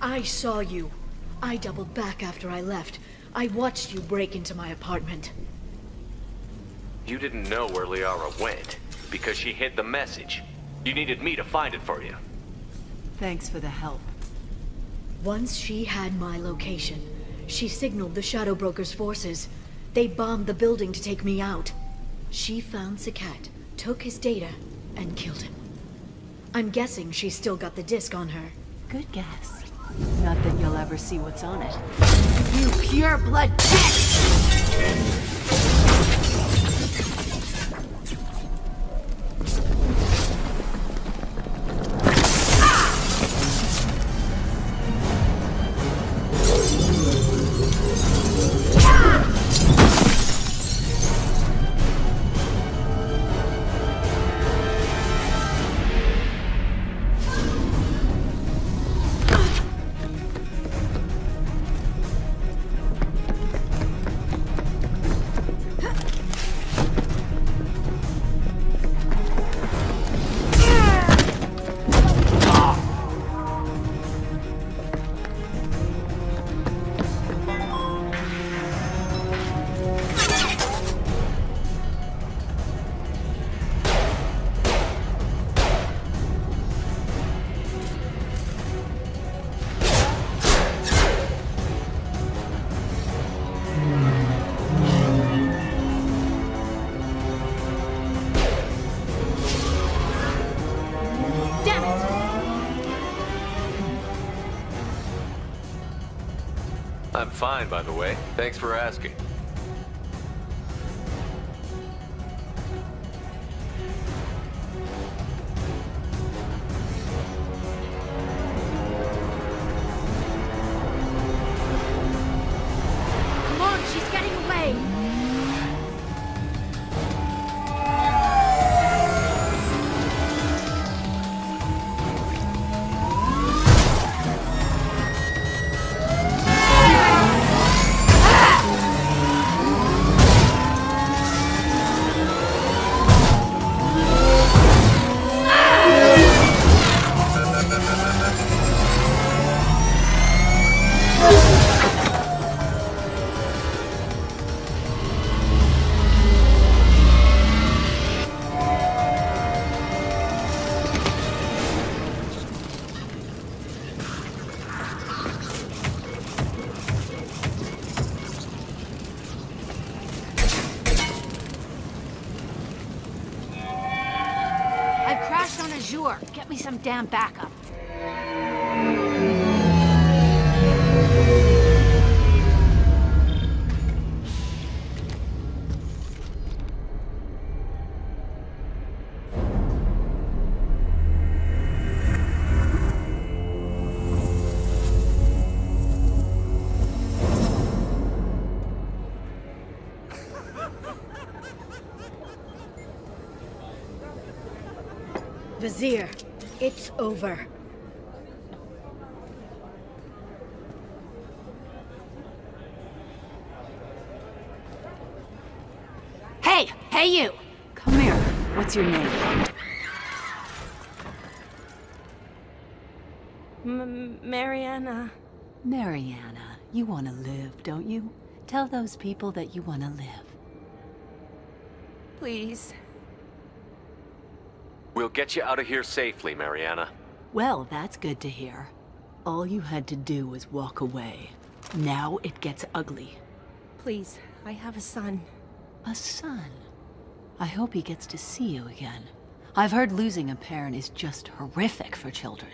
I saw you. I doubled back after I left. I watched you break into my apartment. You didn't know where Liara went because she hid the message. You needed me to find it for you. Thanks for the help. Once she had my location, she signaled the Shadow Broker's forces. They bombed the building to take me out. She found Sakat, took his data, and killed him. I'm guessing she's still got the disc on her. Good guess. Not that you'll ever see what's on it. You pure blood text! I'm fine, by the way. Thanks for asking. Come on, she's getting away! Get me some damn backup. Vizier, it's over. Hey you! Come here. What's your name? Mariana. Mariana, you want to live, don't you? Tell those people that you want to live. Please. We'll get you out of here safely, Mariana. Well, that's good to hear. All you had to do was walk away. Now it gets ugly. Please, I have a son. A son? I hope he gets to see you again. I've heard losing a parent is just horrific for children.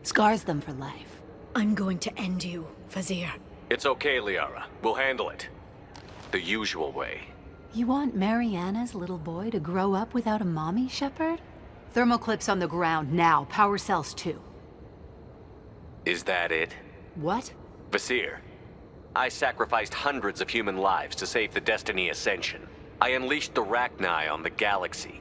Scars them for life. I'm going to end you, Vizier. It's okay, Liara. We'll handle it. The usual way. You want Mariana's little boy to grow up without a mommy, Shepard? Thermoclips on the ground now. Power cells too. Is that it? What? Vizier, I sacrificed hundreds of human lives to save the Destiny Ascension. I unleashed the Rachni on the galaxy.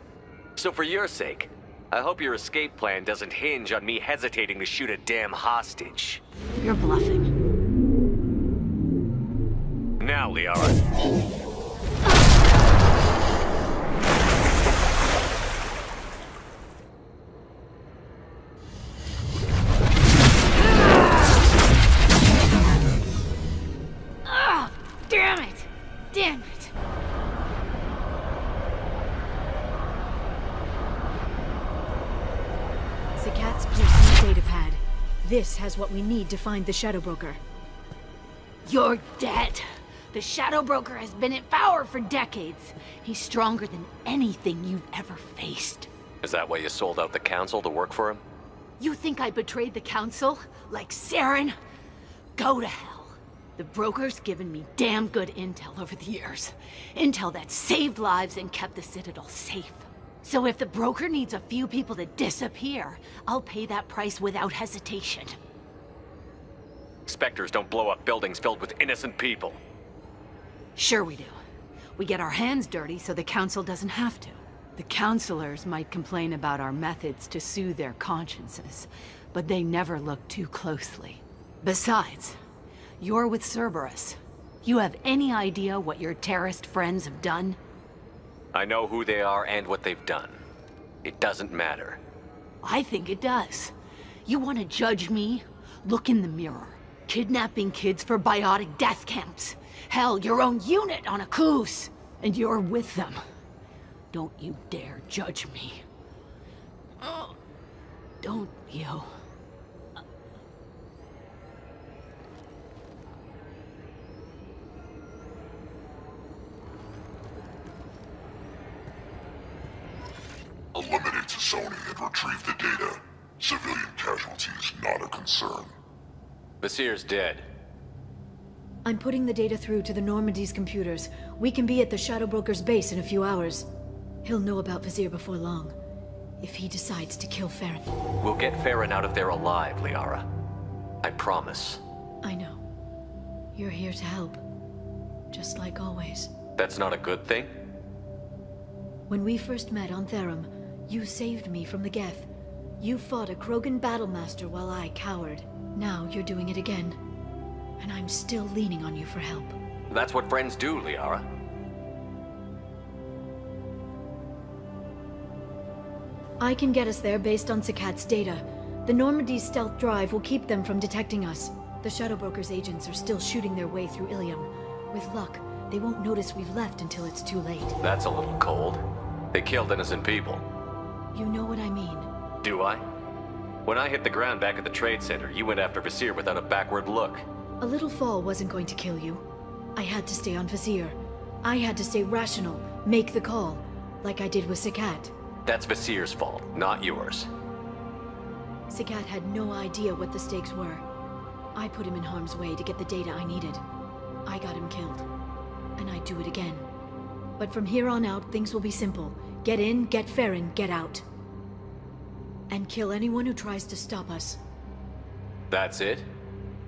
So for your sake, I hope your escape plan doesn't hinge on me hesitating to shoot a damn hostage. You're bluffing. Now, Liara. Damn it! Damn it! Zakat's placing the data pad. This has what we need to find the Shadow Broker. You're dead. The Shadow Broker has been in power for decades. He's stronger than anything you've ever faced. Is that why you sold out the council to work for him? You think I betrayed the council? Like Saren? Go to hell. The broker's given me damn good intel over the years. Intel that saved lives and kept the Citadel safe. So if the broker needs a few people to disappear, I'll pay that price without hesitation. Spectres don't blow up buildings filled with innocent people. Sure we do. We get our hands dirty so the council doesn't have to. The counselors might complain about our methods to soothe their consciences, but they never look too closely. Besides, you're with Cerberus. You have any idea what your terrorist friends have done? I know who they are and what they've done. It doesn't matter. I think it does. You want to judge me? Look in the mirror. Kidnapping kids for biotic death camps. Hell, your own unit on a cruise. And you're with them. Don't you dare judge me. Oh, don't you? Eliminate Sony and retrieve the data. Civilian casualties not a concern. Vasir's dead. I'm putting the data through to the Normandy's computers. We can be at the Shadow Broker's base in a few hours. He'll know about Vasir before long, if he decides to kill Farron. We'll get Farron out of there alive, Liara. I promise. I know. You're here to help. Just like always. That's not a good thing? When we first met on Therum, you saved me from the Geth. You fought a Krogan battlemaster while I cowered. Now you're doing it again. And I'm still leaning on you for help. That's what friends do, Liara. I can get us there based on Sakat's data. The Normandy's stealth drive will keep them from detecting us. The Shadow Broker's agents are still shooting their way through Ilium. With luck, they won't notice we've left until it's too late. That's a little cold. They killed innocent people. You know what I mean. Do I? When I hit the ground back at the trade center, you went after Vasir without a backward look. A little fall wasn't going to kill you. I had to stay on Vasir. I had to stay rational, make the call, like I did with Sakat. That's Vasir's fault, not yours. Sakat had no idea what the stakes were. I put him in harm's way to get the data I needed. I got him killed. And I'd do it again. But from here on out, things will be simple. Get in, get Farron, get out. And kill anyone who tries to stop us. That's it?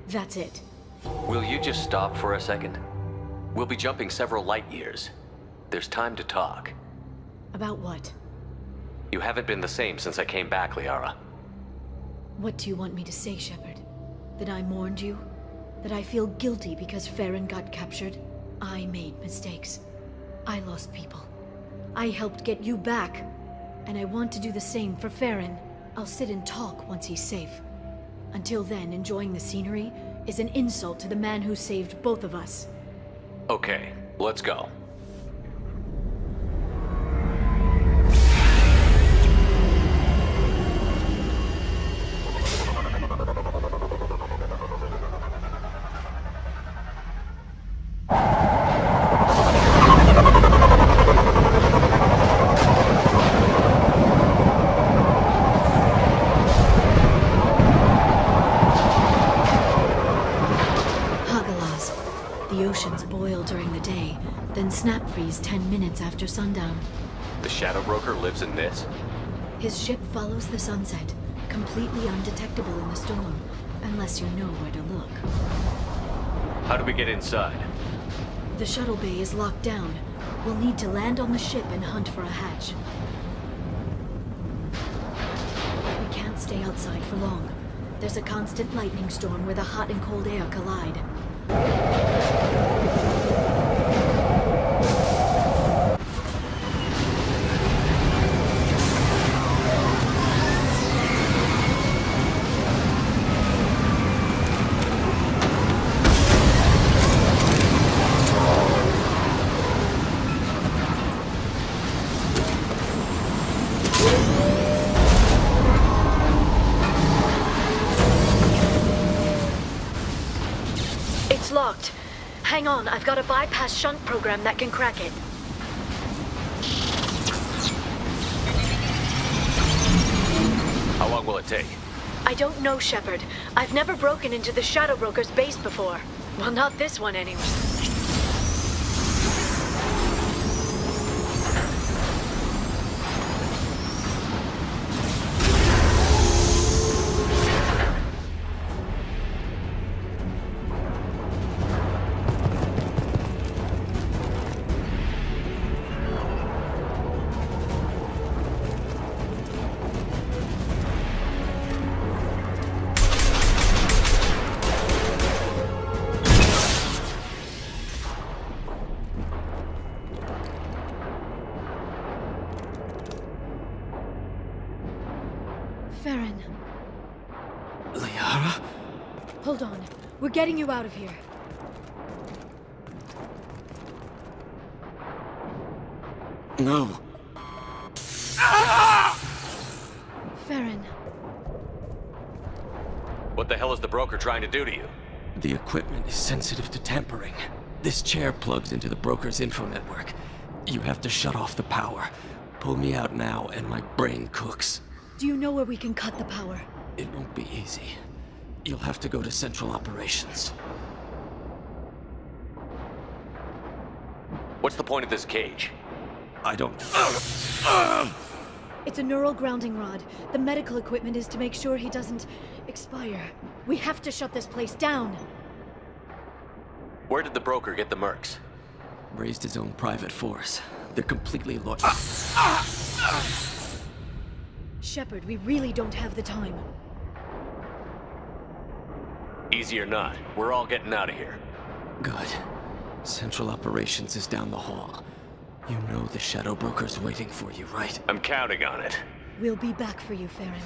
That's it. Will you just stop for a second? We'll be jumping several light years. There's time to talk. About what? You haven't been the same since I came back, Liara. What do you want me to say, Shepard? That I mourned you? That I feel guilty because Farron got captured? I made mistakes. I lost people. I helped get you back. And I want to do the same for Farron. I'll sit and talk once he's safe. Until then, enjoying the scenery is an insult to the man who saved both of us. Okay, let's go. Snap freeze 10 minutes after sundown. The Shadow Broker lives in this? His ship follows the sunset, completely undetectable in the storm, unless you know where to look. How do we get inside? The shuttle bay is locked down. We'll need to land on the ship and hunt for a hatch. We can't stay outside for long. There's a constant lightning storm where the hot and cold air collide. Locked. Hang on, I've got a bypass shunt program that can crack it. long will it take? I don't know, Shepard. I've never broken into the Shadow Broker's base before. Well, not this one anyway. Farron. Liara? Hold on. We're getting you out of here. No. Farron. What the hell is the broker trying to do to you? The equipment is sensitive to tampering. This chair plugs into the broker's info network. You have to shut off the power. Pull me out now and my brain cooks. Do you know where we can cut the power? It won't be easy. You'll have to go to Central Operations. What's the point of this cage? I don't... It's a neural grounding rod. The medical equipment is to make sure he doesn't expire. We have to shut this place down. Where did the broker get the mercs? Raised his own private force. They're completely loyal. Shepard, we really don't have the time. Easy or not, we're all getting out of here. Good. Central Operations is down the hall. You know the Shadow Broker's waiting for you, right? I'm counting on it. We'll be back for you, Farron.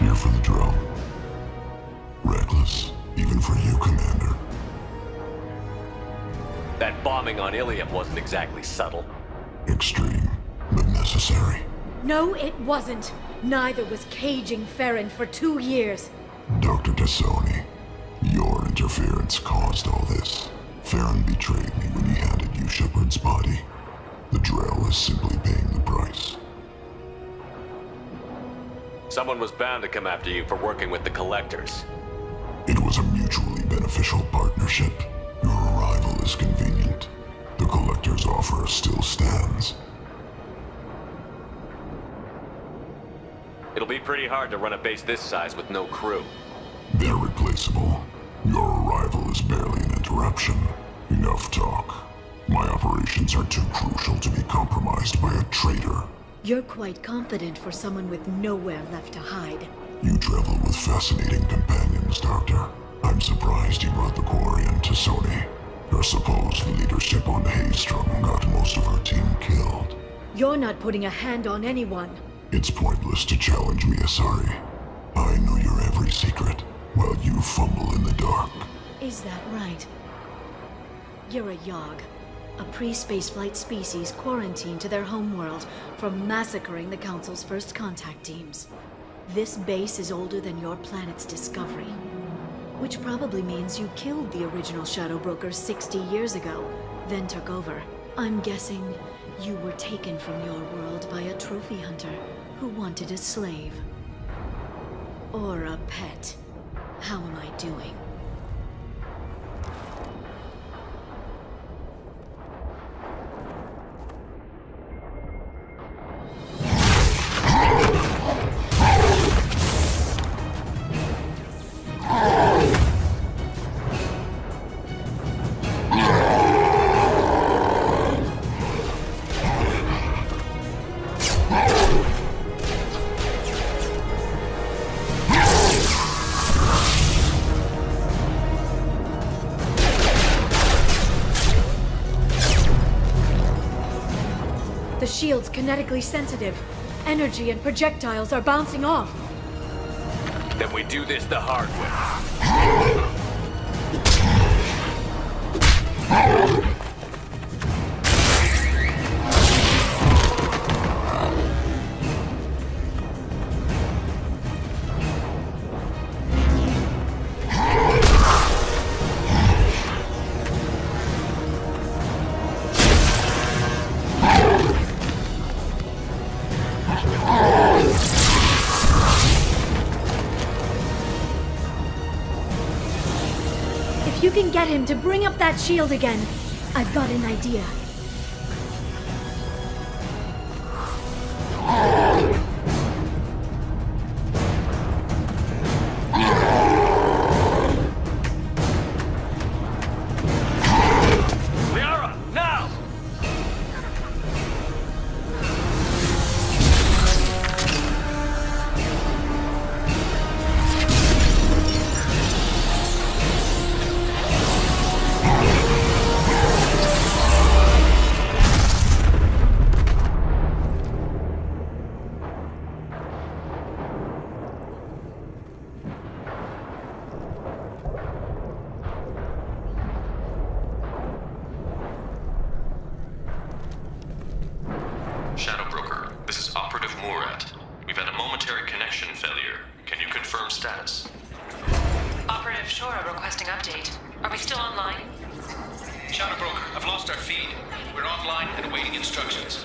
Here for the drill. Reckless, even for you, Commander. That bombing on Ilium wasn't exactly subtle. Extreme, but necessary. No, it wasn't. Neither was caging Farron for 2 years. Dr. Tassoni, your interference caused all this. Farron betrayed me when he handed you Shepard's body. The Drell is simply paying the price. Someone was bound to come after you for working with the Collectors. It was a mutually beneficial partnership. Your arrival is convenient. The Collector's offer still stands. It'll be pretty hard to run a base this size with no crew. They're replaceable. Your arrival is barely an interruption. Enough talk. My operations are too crucial to be compromised by a traitor. You're quite confident for someone with nowhere left to hide. You travel with fascinating companions, Doctor. I'm surprised you brought the Quarian to Sony. Her supposed leadership on Haystrom got most of her team killed. You're not putting a hand on anyone. It's pointless to challenge me, Asari. I know your every secret, while you fumble in the dark. Is that right? You're a Yogg, a pre-spaceflight species quarantined to their homeworld from massacring the Council's first contact teams. This base is older than your planet's discovery, which probably means you killed the original Shadow Broker 60 years ago, then took over. I'm guessing you were taken from your world by a trophy hunter who wanted a slave. Or a pet. How am I doing? The shield's kinetically sensitive. Energy and projectiles are bouncing off. Then we do this the hard way. If you can get him to bring up that shield again, I've got an idea. Shadow Broker, this is Operative Murat. We've had a momentary connection failure. Can you confirm status? Operative Shora requesting update. Are we still online? Shadow Broker, I've lost our feed. We're online and awaiting instructions.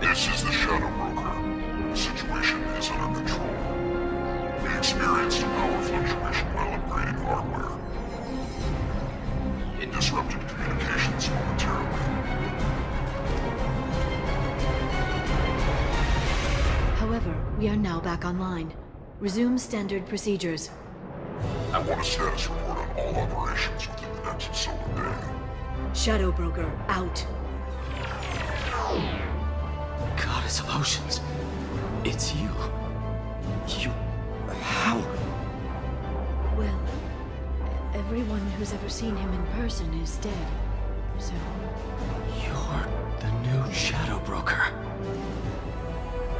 This is the Shadow Broker. The situation is under control. We experienced a power fluctuation while upgrading hardware. It disrupted communications momentarily. However, we are now back online. Resume standard procedures. I want a status report on all operations within the next solar day. Shadow Broker, out. Goddess of Oceans. It's you. You... how? Well, everyone who's ever seen him in person is dead. So... You're the new Shadow Broker.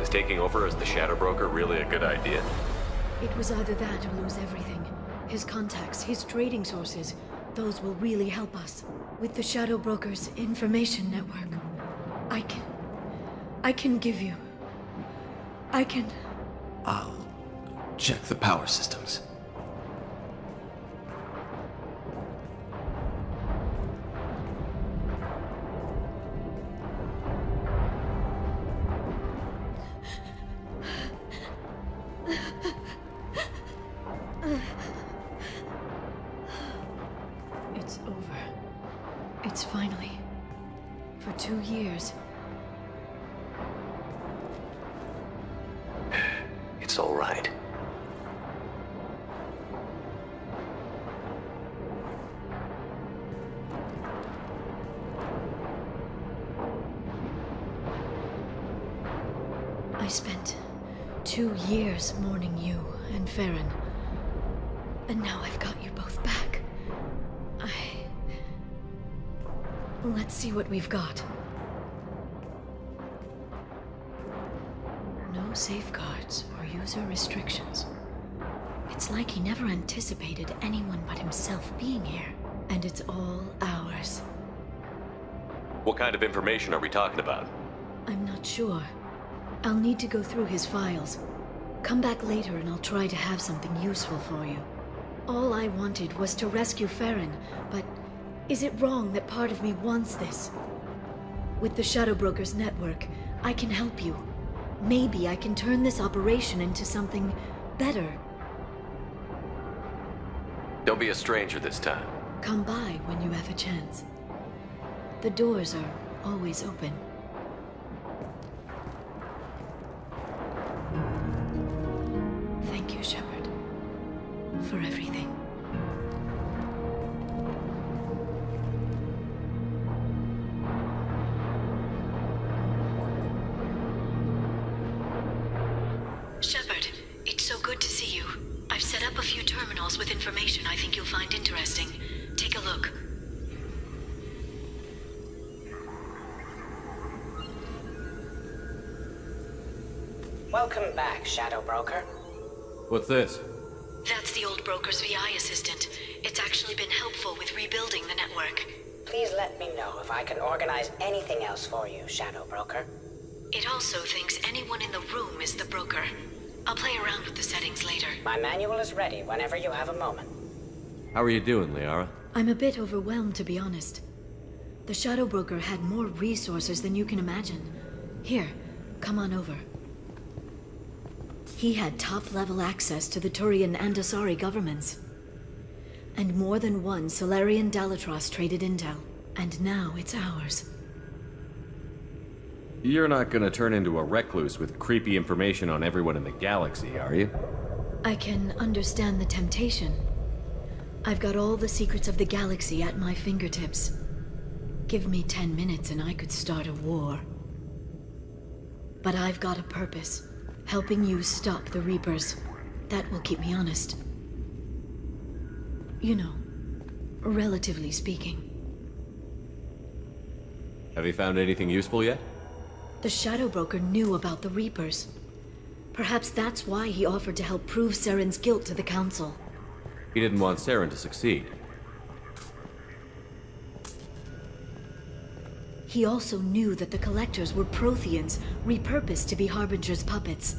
Is taking over as the Shadow Broker really a good idea? It was either that or lose everything. His contacts, his trading sources, those will really help us. With the Shadow Broker's information network, I can give you... I'll check the power systems. It's over. It's finally... For 2 years. It's all right. I spent 2 years mourning you and Farron. And now I've got you both back. Let's see what we've got. No safeguards or user restrictions. It's like he never anticipated anyone but himself being here. And it's all ours. What kind of information are we talking about? I'm not sure. I'll need to go through his files. Come back later and I'll try to have something useful for you. All I wanted was to rescue Farron, but is it wrong that part of me wants this? With the Shadow Broker's network, I can help you. Maybe I can turn this operation into something better. Don't be a stranger this time. Come by when you have a chance. The doors are always open. Thank you, Shepard, for everything. Shepard, it's so good to see you. I've set up a few terminals with information I think you'll find interesting. Take a look. Welcome back, Shadow Broker. What's this? That's the old broker's VI assistant. It's actually been helpful with rebuilding the network. Please let me know if I can organize anything else for you, Shadow Broker. It also thinks anyone in the room is the broker. I'll play around with the settings later. My manual is ready whenever you have a moment. How are you doing, Liara? I'm a bit overwhelmed, to be honest. The Shadow Broker had more resources than you can imagine. Here, come on over. He had top-level access to the Turian and Asari governments. And more than one Solarian Dalatros traded intel. And now it's ours. You're not gonna turn into a recluse with creepy information on everyone in the galaxy, are you? I can understand the temptation. I've got all the secrets of the galaxy at my fingertips. Give me 10 minutes and I could start a war. But I've got a purpose. Helping you stop the Reapers. That will keep me honest. You know, relatively speaking. Have you found anything useful yet? The Shadow Broker knew about the Reapers. Perhaps that's why he offered to help prove Saren's guilt to the Council. He didn't want Saren to succeed. He also knew that the Collectors were Protheans, repurposed to be Harbinger's puppets.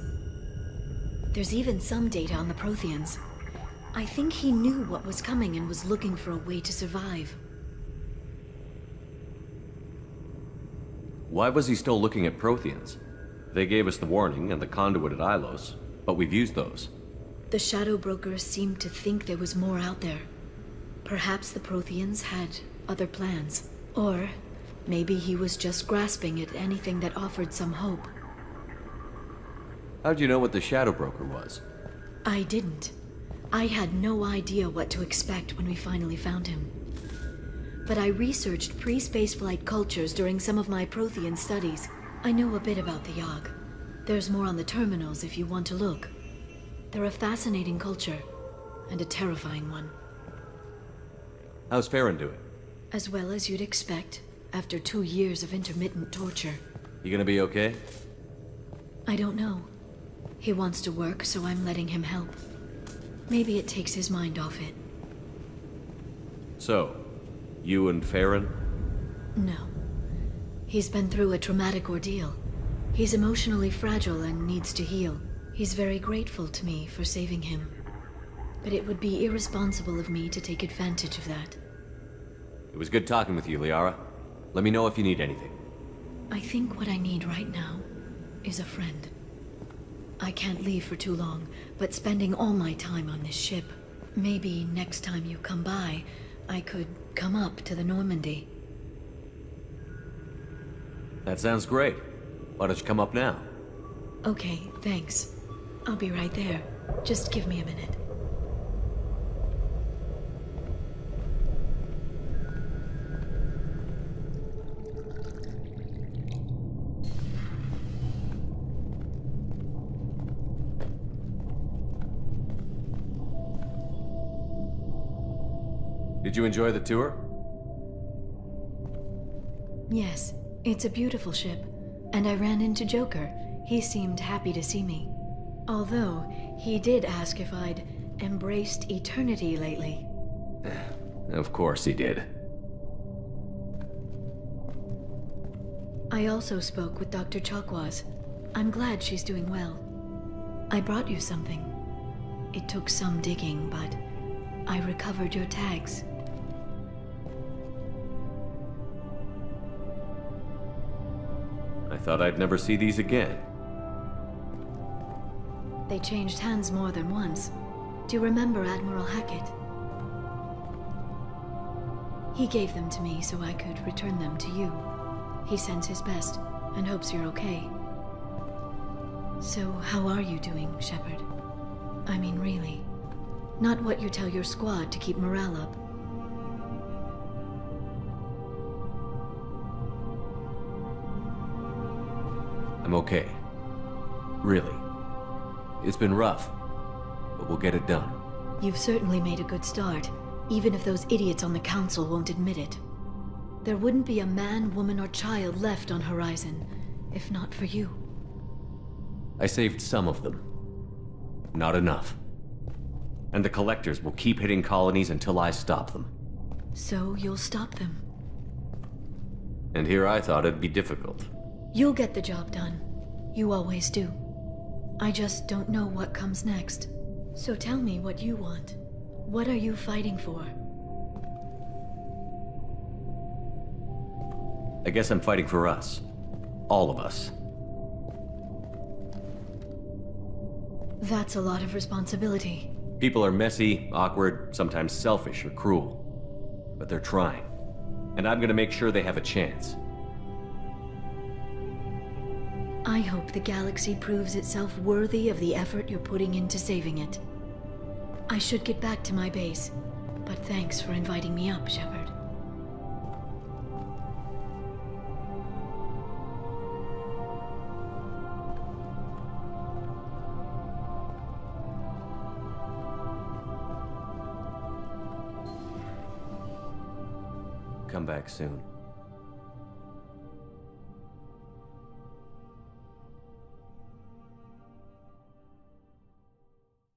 There's even some data on the Protheans. I think he knew what was coming and was looking for a way to survive. Why was he still looking at Protheans? They gave us the warning and the conduit at Ilos, but we've used those. The Shadow Broker seemed to think there was more out there. Perhaps the Protheans had other plans. Or maybe he was just grasping at anything that offered some hope. How'd you know what the Shadow Broker was? I didn't. I had no idea what to expect when we finally found him. But I researched pre-spaceflight cultures during some of my Prothean studies. I know a bit about the Yogg. There's more on the terminals if you want to look. They're a fascinating culture, and a terrifying one. How's Farron doing? As well as you'd expect, after 2 years of intermittent torture. You gonna be okay? I don't know. He wants to work, so I'm letting him help. Maybe it takes his mind off it. So, you and Farron? No. He's been through a traumatic ordeal. He's emotionally fragile and needs to heal. He's very grateful to me for saving him. But it would be irresponsible of me to take advantage of that. It was good talking with you, Liara. Let me know if you need anything. I think what I need right now is a friend. I can't leave for too long, but spending all my time on this ship. Maybe next time you come by, I could come up to the Normandy. That sounds great. Why don't you come up now? Okay, thanks. I'll be right there. Just give me a minute. Did you enjoy the tour? Yes, it's a beautiful ship. And I ran into Joker. He seemed happy to see me. Although, he did ask if I'd embraced eternity lately. Of course he did. I also spoke with Dr. Chakwas. I'm glad she's doing well. I brought you something. It took some digging, but I recovered your tags. I thought I'd never see these again. They changed hands more than once. Do you remember Admiral Hackett? He gave them to me so I could return them to you. He sends his best and hopes you're okay. So, how are you doing, Shepard? I mean, really. Not what you tell your squad to keep morale up. I'm okay. Really. It's been rough, but we'll get it done. You've certainly made a good start, even if those idiots on the Council won't admit it. There wouldn't be a man, woman, or child left on Horizon, if not for you. I saved some of them. Not enough. And the Collectors will keep hitting colonies until I stop them. So you'll stop them. And here I thought it'd be difficult. You'll get the job done. You always do. I just don't know what comes next. So tell me what you want. What are you fighting for? I guess I'm fighting for us. All of us. That's a lot of responsibility. People are messy, awkward, sometimes selfish or cruel. But they're trying. And I'm gonna make sure they have a chance. I hope the galaxy proves itself worthy of the effort you're putting into saving it. I should get back to my base, but thanks for inviting me up, Shepard. Come back soon.